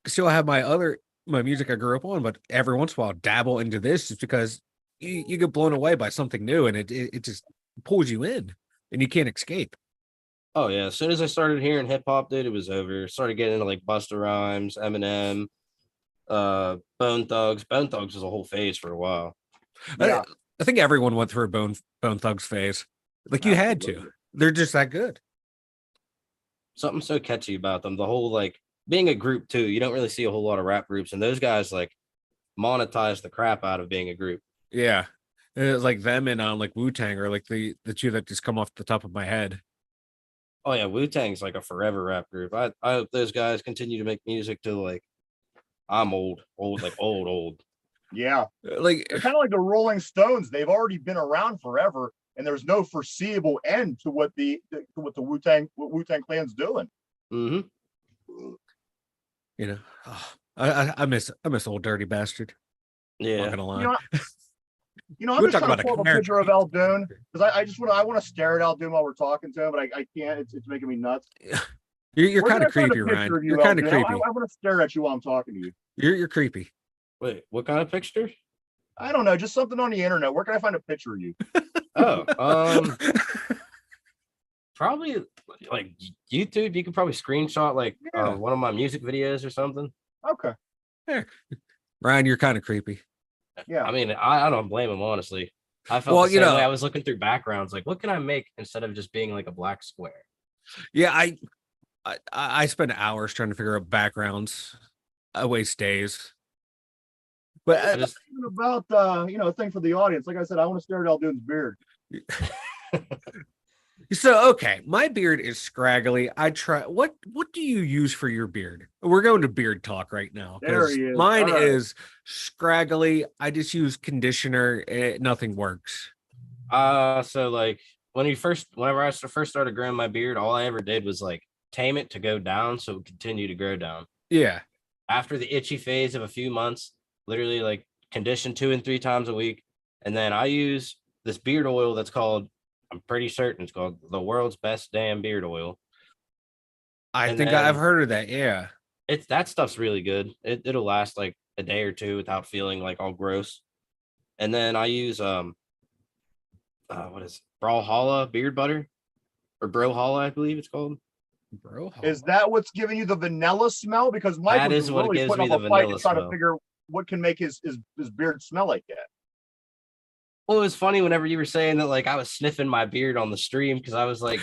still have my music I grew up on, but every once in a while dabble into this, just because you get blown away by something new, and it just pulls you in and you can't escape. Oh yeah, as soon as I started hearing hip hop, dude, it was over. Started getting into like Busta Rhymes, Eminem, Bone Thugs. Bone Thugs was a whole phase for a while. Yeah. I think everyone went through a Bone Thugs phase. Like you had to. They're just that good. Something so catchy about them. The whole, like, being a group too. You don't really see a whole lot of rap groups, and those guys like monetize the crap out of being a group. Yeah. It's like them and like Wu-Tang are like the two that just come off the top of my head. Oh yeah, Wu-Tang's like a forever rap group. I hope those guys continue to make music till like I'm old. Yeah. Like, They're kind of like the Rolling Stones. They've already been around forever, and there's no foreseeable end to what the Wu-Tang Clan's doing. Mm-hmm. you know, I miss old dirty bastard. I'm Yeah. not gonna lie. I'm We're just talking trying to about pull a up a picture of character. Eldoon because I want to stare at Eldoon while we're talking to him, but I can't. It's making me nuts. You're Where kind can of I find a creepy, picture Ryan. of you, You're kind of Eldoon? creepy. I want to stare at you while I'm talking to you. You're creepy. Wait, what kind of picture? I don't know, just something on the internet. Where can I find a picture of you? Oh, probably like YouTube. You could probably screenshot like Yeah. one of my music videos or something. Okay. Ryan, you're kind of creepy. Yeah. I mean, I don't blame him, honestly. I felt Well, the same way. I was looking through backgrounds, like, what can I make instead of just being like a black square? Yeah, I spend hours trying to figure out backgrounds. I waste days. But I just About a thing for the audience. Like I said, I want to stare at Eldoon's beard. so okay, my beard is scraggly. I try. What do you use for your beard? We're going to beard talk right now. There he is. Mine All right. is scraggly. I just use conditioner. Nothing works. So like whenever I first started growing my beard, all I ever did was like tame it to go down so it would continue to grow down. Yeah. After the itchy phase of a few months, literally like condition 2 and 3 times a week. And then I use this beard oil that's called, I'm pretty certain it's called the world's best damn beard oil. I And think then- I've heard of that. Yeah. That stuff's really good. It'll last like a day or two without feeling like all gross. And then I use what is it? Brawlhalla beard butter or Brohalla, I believe it's called. Bro. Is that what's giving you the vanilla smell? Because Mike That was is what really gives putting me up the a fight to vanilla try to smell. figure what can make his beard smell like that. Well, it was funny whenever you were saying that, like I was sniffing my beard on the stream because I was like,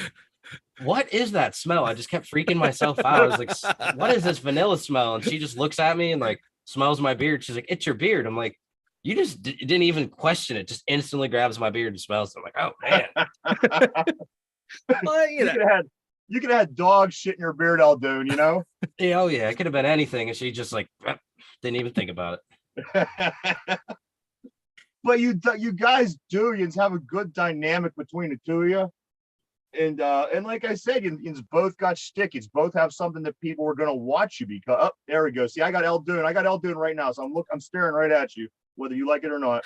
what is that smell? I just kept freaking myself out. I was like, what is this vanilla smell? And she just looks at me and like smells my beard. She's like, it's your beard. I'm like, you just didn't even question it. Just instantly grabs my beard and smells it. I'm like, oh man. Well, You could have had dog shit in your beard, Eldoon, you know? Yeah, oh yeah, it could have been anything. And she just like didn't even think about it. But you guys you have a good dynamic between the two of you. And like I said, you both got shtick. You both have something that people are gonna watch you because there we go. See, I got Eldoon right now, so I'm staring right at you, whether you like it or not.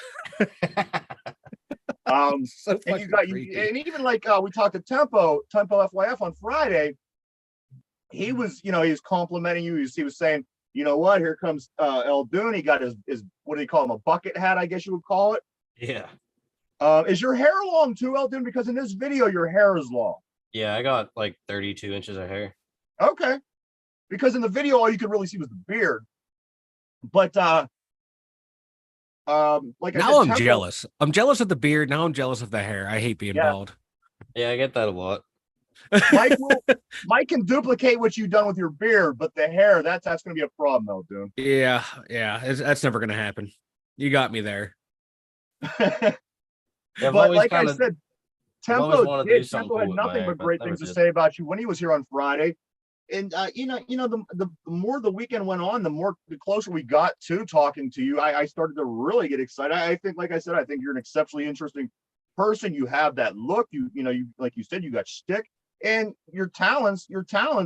so And you got and even like we talked to Tempo FYF on Friday. He was complimenting you. He was saying, you know what? Here comes Eldoon. He got his what do they call him? A bucket hat, I guess you would call it. Yeah. Is your hair long too, Eldoon? Because in this video, your hair is long. Yeah, I got like 32 inches of hair. Okay. Because in the video, all you could really see was the beard. But like now I'm jealous. I'm jealous of the beard. Now I'm jealous of the hair. I hate being bald. Yeah, I get that a lot. Mike can duplicate what you've done with your beard, but the hair, that's going to be a problem, though, dude. Yeah, that's never going to happen. You got me there. Yeah, but like I said, Tempo had nothing but great things to say about you when he was here on Friday. And the more the weekend went on, the closer we got to talking to you, I started to really get excited. I think, like I said, I think you're an exceptionally interesting person. You have that look. You like you said, you got shtick. And your talents,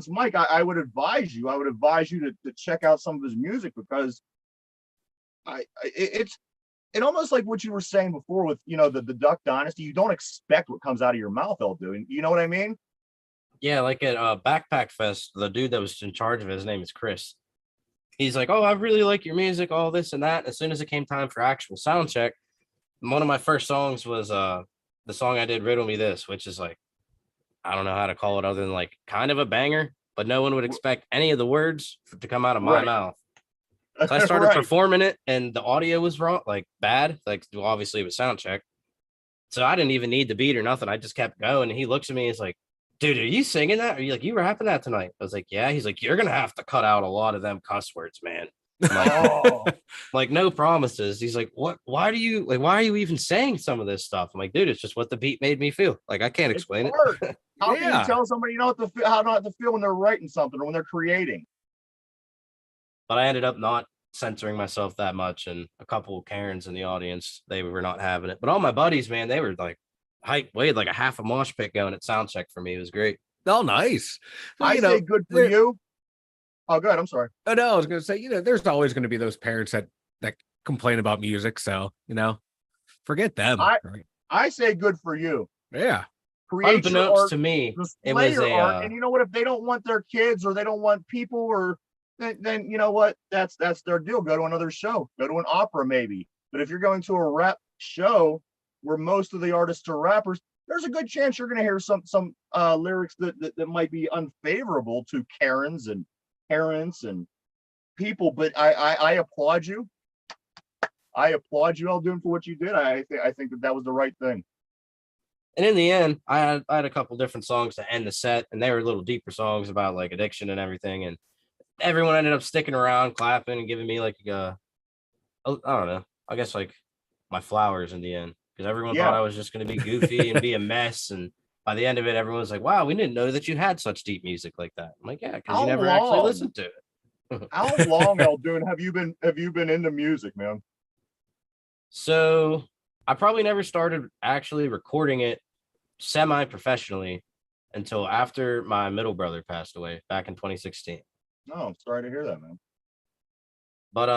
Mike, I would advise you to check out some of his music because it's almost like what you were saying before with the Duck Dynasty. You don't expect what comes out of your mouth, Eldoon. You know what I mean? Yeah, like at Backpack Fest, the dude that was in charge of it, his name is Chris. He's like, "Oh, I really like your music, all this and that." As soon as it came time for actual sound check, one of my first songs was the song I did, "Riddle Me This," which is like, I don't know how to call it other than like kind of a banger, but no one would expect any of the words to come out of my mouth. So I started performing it, and the audio was wrong, like bad. Like obviously it was sound check, so I didn't even need the beat or nothing. I just kept going, and he looks at me, he's like, "Dude, are you singing that? Are you rapping that tonight?" I was like, "Yeah." He's like, "You're gonna have to cut out a lot of them cuss words, man." I'm like, Oh. like no promises. He's like, "What? Why are you even saying some of this stuff?" I'm like, "Dude, it's just what the beat made me feel. Like I can't explain it." How can you tell somebody how not to feel when they're writing something or when they're creating? But I ended up not censoring myself that much, and a couple of Karens in the audience, they were not having it. But all my buddies, man, they were like we had like a half a mosh pit going at sound check for me. It was great. Oh, nice. So, I say good for you. Oh, good. I'm sorry. Oh, no, I was going to say, there's always going to be those parents that complain about music. So, forget them. I say good for you. Yeah. Create your Unbeknownst art, to me, it display was your a art, and you know what? If they don't want their kids or they don't want people, or then you know what? That's their deal. Go to another show. Go to an opera maybe. But if you're going to a rap show where most of the artists are rappers, there's a good chance you're going to hear some lyrics that might be unfavorable to Karens and parents and people. But I applaud you. I applaud you, Eldoon, for what you did. I think that was the right thing. And in the end, I had a couple different songs to end the set, and they were little deeper songs about like addiction and everything. And everyone ended up sticking around, clapping, and giving me like I don't know, I guess like my flowers in the end, because everyone thought I was just going to be goofy and be a mess. And by the end of it, everyone was like, "Wow, we didn't know that you had such deep music like that." I'm like, "Yeah, because you never actually listened to it." How long, Eldoon, have you been into music, man? So I probably never started actually recording it semi-professionally until after my middle brother passed away back in 2016. No, I'm sorry to hear that, man. But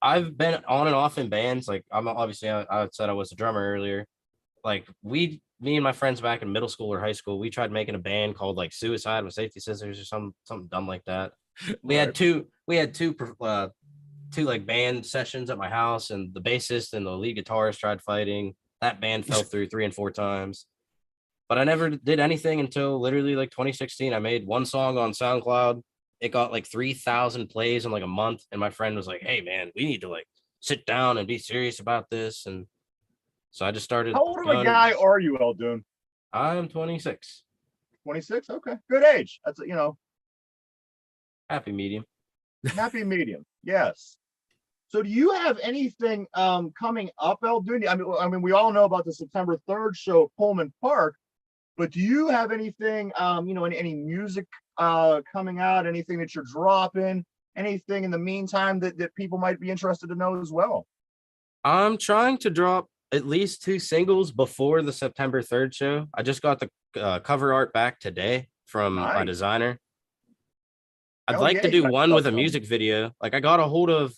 I've been on and off in bands. Like I'm obviously I said I was a drummer earlier. Like me and my friends back in middle school or high school, we tried making a band called like Suicide with Safety Scissors or something dumb like that. We had two like band sessions at my house, and the bassist and the lead guitarist tried fighting. That band fell through 3 and 4 times. But I never did anything until literally like 2016. I made one song on SoundCloud. It got like 3,000 plays in like a month. And my friend was like, "Hey man, we need to like sit down and be serious about this." And so I just started. How old of a guy are you, Eldoon? I'm 26. 26? Okay. Good age. That's, Happy medium. Happy medium. Yes. So do you have anything coming up, Eldoon? I mean, we all know about the September 3rd show at Pullman Park, but do you have anything, any music coming out, anything that you're dropping, anything in the meantime that people might be interested to know as well? I'm trying to drop at least 2 singles before the September 3rd show. I just got the cover art back today from my designer. I'd like to do one with a music video. Like I got a hold of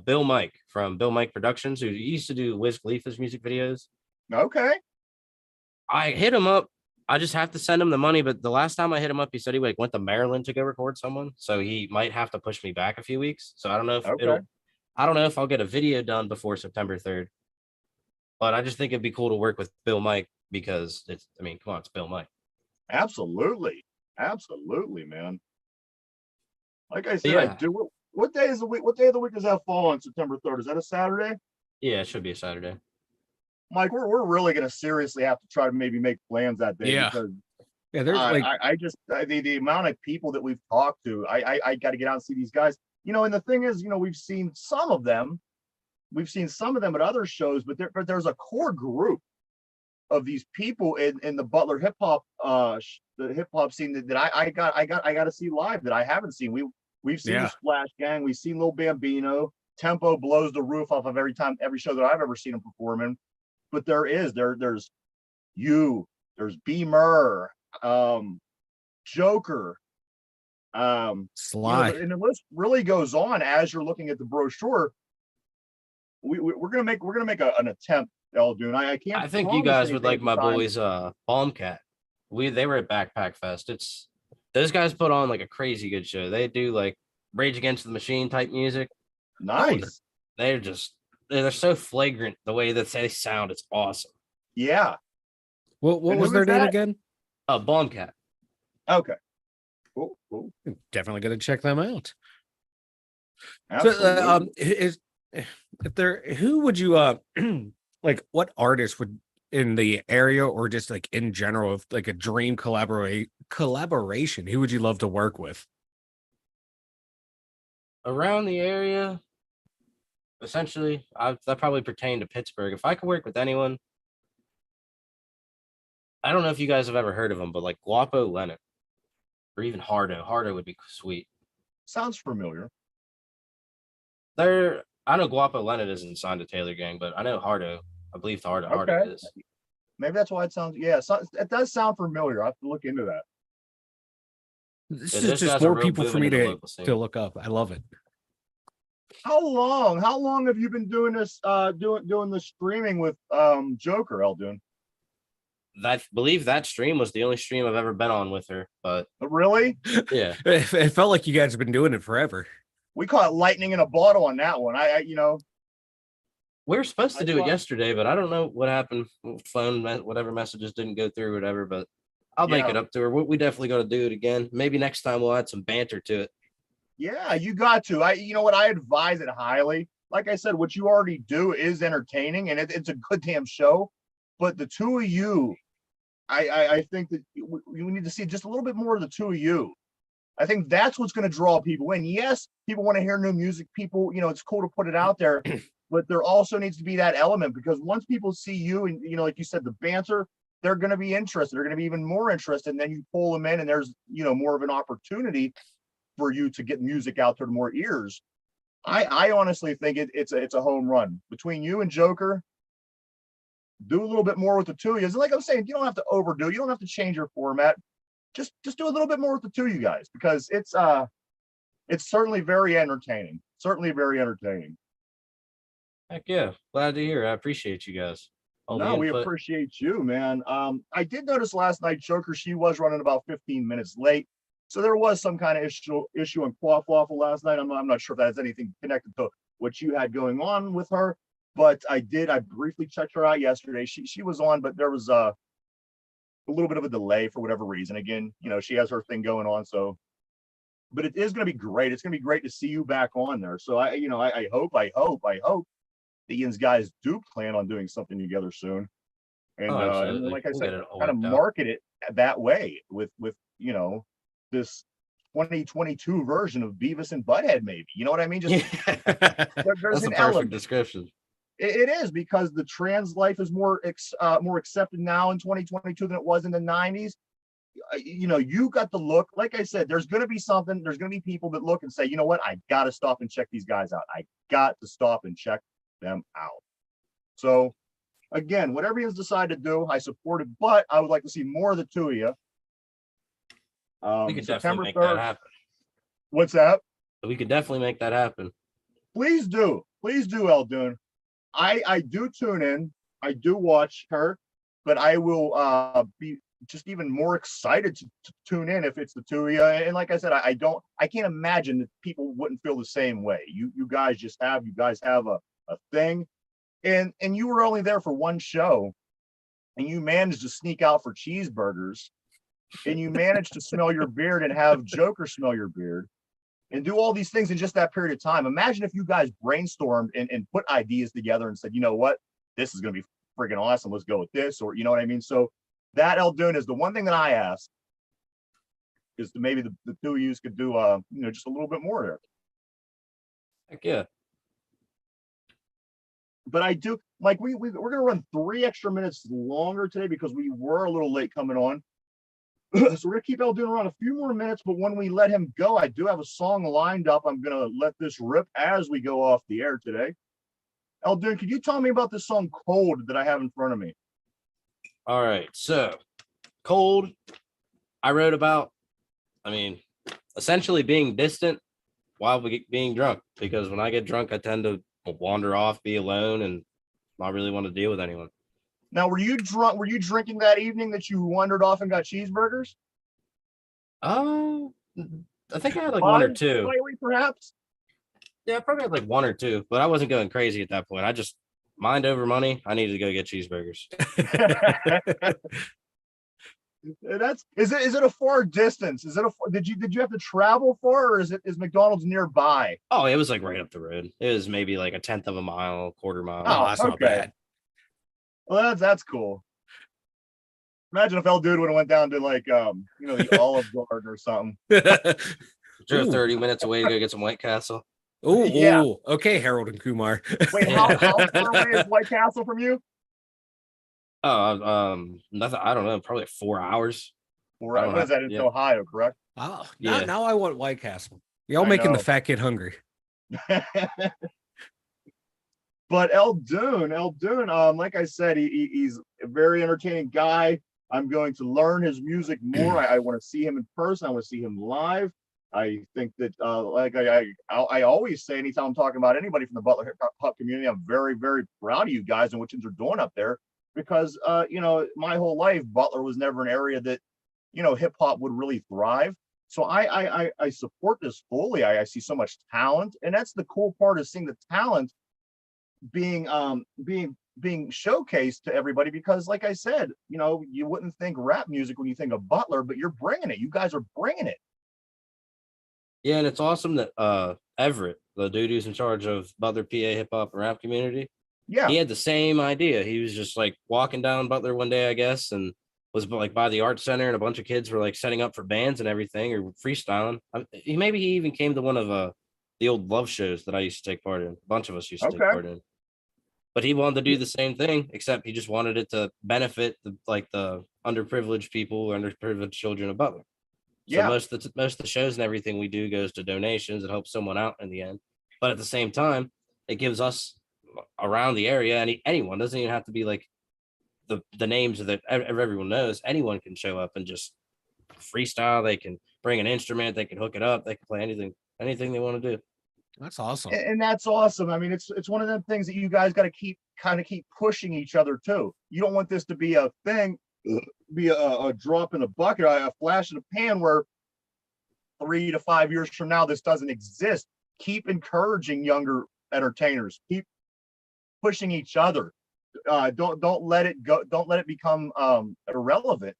Bill Mike from Bill Mike Productions, who used to do Wiz Khalifa's music videos. Okay. I hit him up. I just have to send him the money. But the last time I hit him up, he said he like went to Maryland to go record someone. So he might have to push me back a few weeks. So I don't know if I don't know if I'll get a video done before September 3rd. But I just think it'd be cool to work with Bill Mike because come on, it's Bill Mike. Absolutely. Absolutely, man. Like I said, I do. What day is the week? What day of the week does that fall on September 3rd? Is that a Saturday? Yeah, it should be a Saturday. Mike, we're really going to seriously have to try to maybe make plans that day. Yeah. Because there's the amount of people that we've talked to, I got to get out and see these guys. And the thing is, we've seen some of them at other shows, but there's a core group of these people in the Butler hip hop scene that I got to see live that I haven't seen. We've seen the Splash Gang, we've seen Lil Bambino. Tempo blows the roof off of every show that I've ever seen him perform in. But there's you, there's Beamer, Joker, Sly, and the list really goes on as you're looking at the brochure. We're gonna make an attempt, Eldoon. I can't. I think you guys would like my boys, Bombcat. They were at Backpack Fest. Those guys put on like a crazy good show. They do like Rage Against the Machine type music. Nice. They're so flagrant the way that they sound. It's awesome. Yeah. What was their name again? Bombcat. Okay. Cool. Definitely gonna check them out. Absolutely. So, who would you like? What artist would in the area or just like in general, of like a dream collaboration? Who would you love to work with? Around the area, essentially, that probably pertain to Pittsburgh. If I could work with anyone, I don't know if you guys have ever heard of him, but like Guapo Lennon or even Hardo. Hardo would be sweet. Sounds familiar. I know Guapo Leonard isn't signed to Taylor Gang, but I know Hardo. I believe Hardo Okay. is. Maybe that's why it sounds. Yeah, it does sound familiar. I have to look into that. This Yeah, is those just guys are more real people for booming me in the to local scene. look up. I love it. How long have you been doing this? Doing the streaming with Joker, Eldoon? I believe that stream was the only stream I've ever been on with her. But Really? yeah, It felt like you guys have been doing it forever. We caught lightning in a bottle on that one. we were supposed to I do it thought- yesterday, but I don't know what happened. Phone, whatever messages didn't go through, whatever. But I'll make it up to her. We definitely got to do it again. Maybe next time we'll add some banter to it. Yeah, you got to. You know what? I advise it highly. Like I said, what you already do is entertaining, and it's a good damn show. But the two of you, I think that we need to see just a little bit more of the two of you. I think that's what's going to draw people in. Yes, people want to hear new music. People, it's cool to put it out there, but there also needs to be that element, because once people see you and, like you said, the banter, they're going to be interested. They're going to be even more interested. And then you pull them in, and there's, more of an opportunity for you to get music out to more ears. I honestly think it's a home run between you and Joker. Do a little bit more with the two of you. And like I'm saying, you don't have to overdo. You don't have to change your format. Just do a little bit more with the two of you guys, because it's certainly very entertaining. Certainly very entertaining. Heck yeah, glad to hear. I appreciate you guys. No, we appreciate you, man. I did notice last night, Joker, she was running about 15 minutes late. So there was some kind of issue on Quaffwaffle last night. I'm not sure if that has anything connected to what you had going on with her, but I briefly checked her out yesterday. She was on, but there was a little bit of a delay for whatever reason. Again, she has her thing going on. So, but it is going to be great. It's going to be great to see you back on there. So I hope the Ian's guys do plan on doing something together soon. And, and like I said, kind of market it that way with this 2022 version of Beavis and Butthead, maybe. You know what I mean? Just there's an perfect description. It is, because the trans life is more accepted now in 2022 than it was in the 90s. You got the look. Like I said, there's going to be something. There's going to be people that look and say, you know what? I got to stop and check these guys out. I got to stop and check them out. So, again, whatever you decide to do, I support it. But I would like to see more of the two of you. We could September definitely make 3rd. that happen. What's that? We could definitely make that happen. Please do, Eldoon. I do tune in. I do watch her, but I will be just even more excited to tune in if it's the two of you. And like I said, I can't imagine that people wouldn't feel the same way. You guys have a thing, and you were only there for one show, and you managed to sneak out for cheeseburgers, and you managed to smell your beard and have Joker smell your beard, and do all these things in just that period of time. Imagine if you guys brainstormed and put ideas together and said, you know what, this is going to be freaking awesome. Let's go with this, or you know what I mean? So that, Eldoon, is the one thing that I ask, is to maybe the two of you could do, just a little bit more there. Heck yeah. But I do, like, we're going to run 3 extra minutes longer today because we were a little late coming on. So we're going to keep Eldoon around a few more minutes, but when we let him go, I do have a song lined up. I'm going to let this rip as we go off the air today. Eldoon, could you tell me about this song Cold that I have in front of me? All right. So, Cold, I wrote about, essentially being distant while being drunk, because when I get drunk, I tend to wander off, be alone, and not really want to deal with anyone. Now, were you drunk? Were you drinking that evening that you wandered off and got cheeseburgers? I think I had like 1 or 2. Slightly, perhaps. Yeah, I probably had like 1 or 2, but I wasn't going crazy at that point. I just mind over money. I needed to go get cheeseburgers. Is it a far distance? Did you have to travel far, or is McDonald's nearby? Oh, it was like right up the road. It was maybe like 1/10 of a mile, 1/4 mile. Oh, that's not bad. Well, that's cool. Imagine if Eldoon would have went down to like the Olive Garden or something. Drove 30 minutes away to go get some White Castle. Oh, yeah. Okay, Harold and Kumar. Wait, how far away is White Castle from you? Nothing. I don't know. Probably like 4 hours. What is that in Ohio, correct? Oh, yeah. Now I want White Castle. Y'all making the fat kid hungry. But Eldoon, like I said, he's a very entertaining guy. I'm going to learn his music more. I want to see him in person. I want to see him live. I think that, like I always say, anytime I'm talking about anybody from the Butler hip hop community, I'm very, very proud of you guys and what you're doing up there. Because, my whole life, Butler was never an area that, hip hop would really thrive. So I support this fully. I see so much talent, and that's the cool part, is seeing the talent being showcased to everybody. Because, like I said, you wouldn't think rap music when you think of Butler, but you're bringing it. You guys are bringing it. Yeah, and it's awesome that Everett, the dude who's in charge of Butler, PA hip hop and rap community, Yeah. he had the same idea. He was just like walking down Butler one day, I guess, and was like by the art center, and a bunch of kids were like setting up for bands and everything, or freestyling. He even came to one of the old love shows that I used to take part in. A bunch of us used to take part in. But he wanted to do the same thing, except he just wanted it to benefit the underprivileged people, underprivileged children of Butler. So most of the shows and everything we do goes to donations. It helps someone out in the end. But at the same time, it gives us around the area, anyone, doesn't even have to be like the names that everyone knows. Anyone can show up and just freestyle. They can bring an instrument. They can hook it up. They can play anything they want to do. That's awesome. And that's awesome. I mean, it's one of the things that you guys got to keep pushing each other too. You don't want this to be a thing, be a drop in the bucket, a flash in the pan, where 3 to 5 years from now this doesn't exist. Keep encouraging younger entertainers. Keep pushing each other. Don't let it go. Don't let it become irrelevant.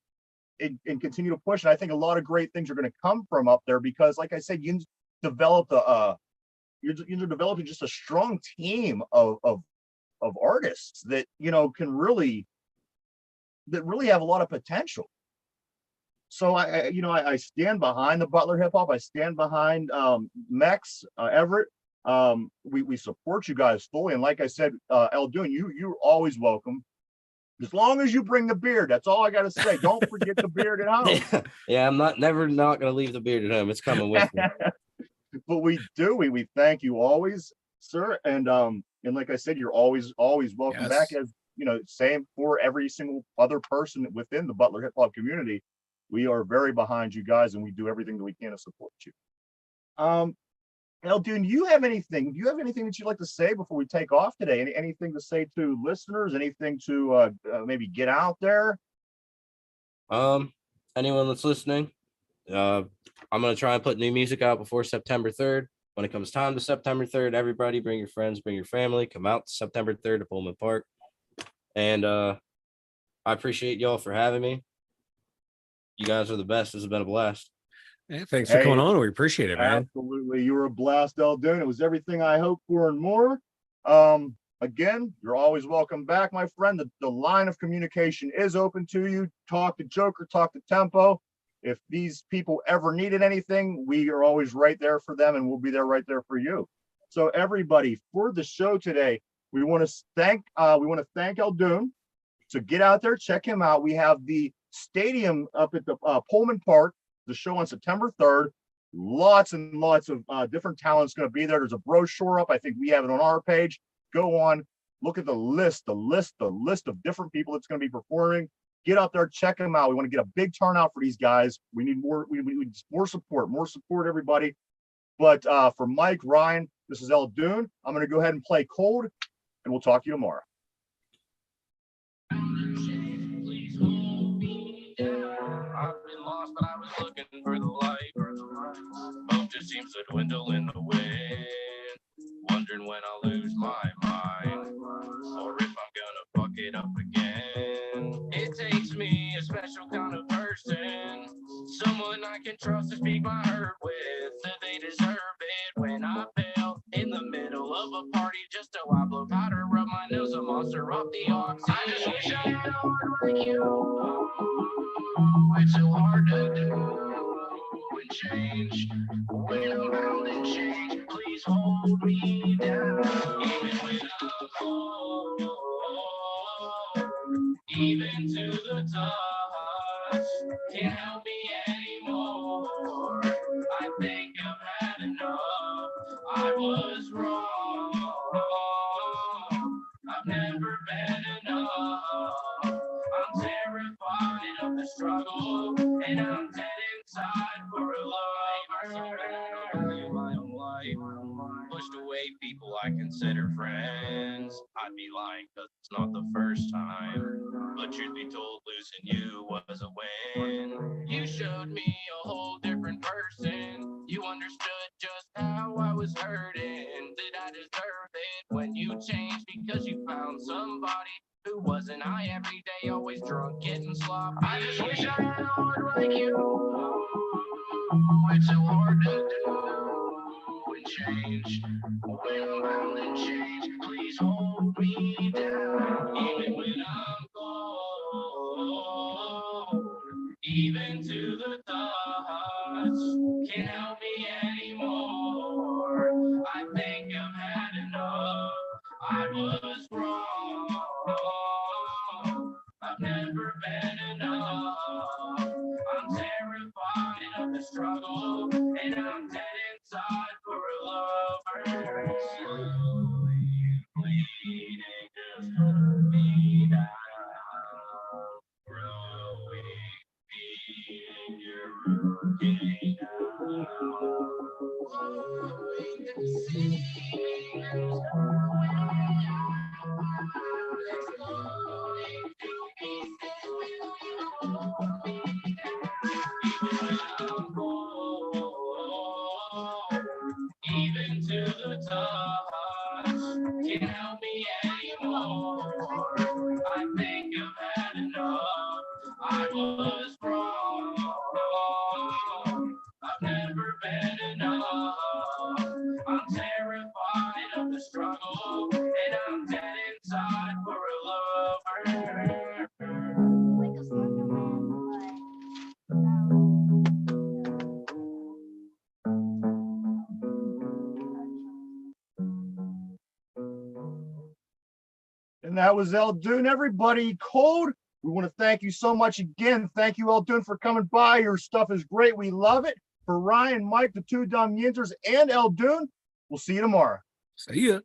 And continue to push. And I think a lot of great things are going to come from up there, because, like I said, you develop you're developing just a strong team of artists that can really have a lot of potential. So I stand behind the Butler hip hop. I stand behind Mex, Everett. We support you guys fully, and like I said, Eldoon, you're always welcome, as long as you bring the beard. That's all I got to say. Don't forget the beard at home. Yeah, I'm not going to leave the beard at home. It's coming with me. But we thank you always, sir, and like I said, you're always welcome back. As same for every single other person within the Butler hip hop community. We are very behind you guys, and we do everything that we can to support you. Eldoon, do you have anything that you'd like to say before we take off today? Anything to say to listeners? Anything to maybe get out there? Anyone that's listening, I'm going to try and put new music out before September 3rd. When it comes time to September 3rd, everybody bring your friends, bring your family, come out September 3rd to Pullman Park. And I appreciate y'all for having me. You guys are the best. This has been a blast. Yeah, thanks for coming on. We appreciate it, man. Absolutely. You were a blast, Eldoon. It was everything I hoped for and more. Again, you're always welcome back, my friend. The line of communication is open to you. Talk to Joker, talk to Tempo. If these people ever needed anything, we are always right there for them, and we'll be there right there for you. So everybody, for the show today, we want to thank Eldoon. So get out there, check him out. We have the stadium up at the Pullman Park, the show on September 3rd. Lots and lots of different talents going to be there. There's a brochure up. I think we have it on our page. Go on, look at the list of different people that's going to be performing. Get out there, check them out. We want to get a big turnout for these guys. We need more. We need more support, everybody. But for Mike, Ryan, this is Eldoon. I'm going to go ahead and play Cold, and we'll talk to you tomorrow. I've been lost, but I was looking for the light. Hope just seems to dwindle in the wind. Wondering when I'll lose my mind, or if I'm gonna fuck it up again. It takes me a special kind of person, someone I can trust to speak my hurt with. That they deserve it when I fail in the middle of a party, just so I blow powder, rub my nose, a monster off the oxy. I just wish I had a heart like you. It's so hard to do and change when I'm bound and change. Please hold me down, even when I'm cold, even to the touch. thoughts can't help me anymore. I think I've had enough. I was wrong. I've never been enough. I'm terrified of the struggle, and I'm dead inside for a lover. My own life, pushed away people I consider friends. I'd be lying because it's not the first time, but truth be told, losing you was a win. You showed me a whole different person. You understood just how I was hurting. Did I deserve it when you changed because you found somebody who wasn't I every day, always drunk, getting sloppy? I just wish I had a heart like you. It's so hard to do and change. When I'm bound and change, please hold me down. Even when I'm cold, even to the thoughts can't help me anymore. I think I've had enough. I was wrong. I've never been enough. I'm terrified of the struggle, and I'm dead inside for a lover. Slowly bleeding, just put me down. Growing, beating, you're working out. Blowing the seams. Even to the thoughts can't help me anymore. I think I've had enough. I was wrong. I've never been enough. I'm terrified of the struggle, and I'm dead inside for a lover. Like a Slender Man, And that was Eldoon, everybody. Code, we want to thank you so much again. Thank you, Eldoon, for coming by. Your stuff is great. We love it. For Ryan, Mike, the two dumb yinzers, and Eldoon, we'll see you tomorrow. See ya.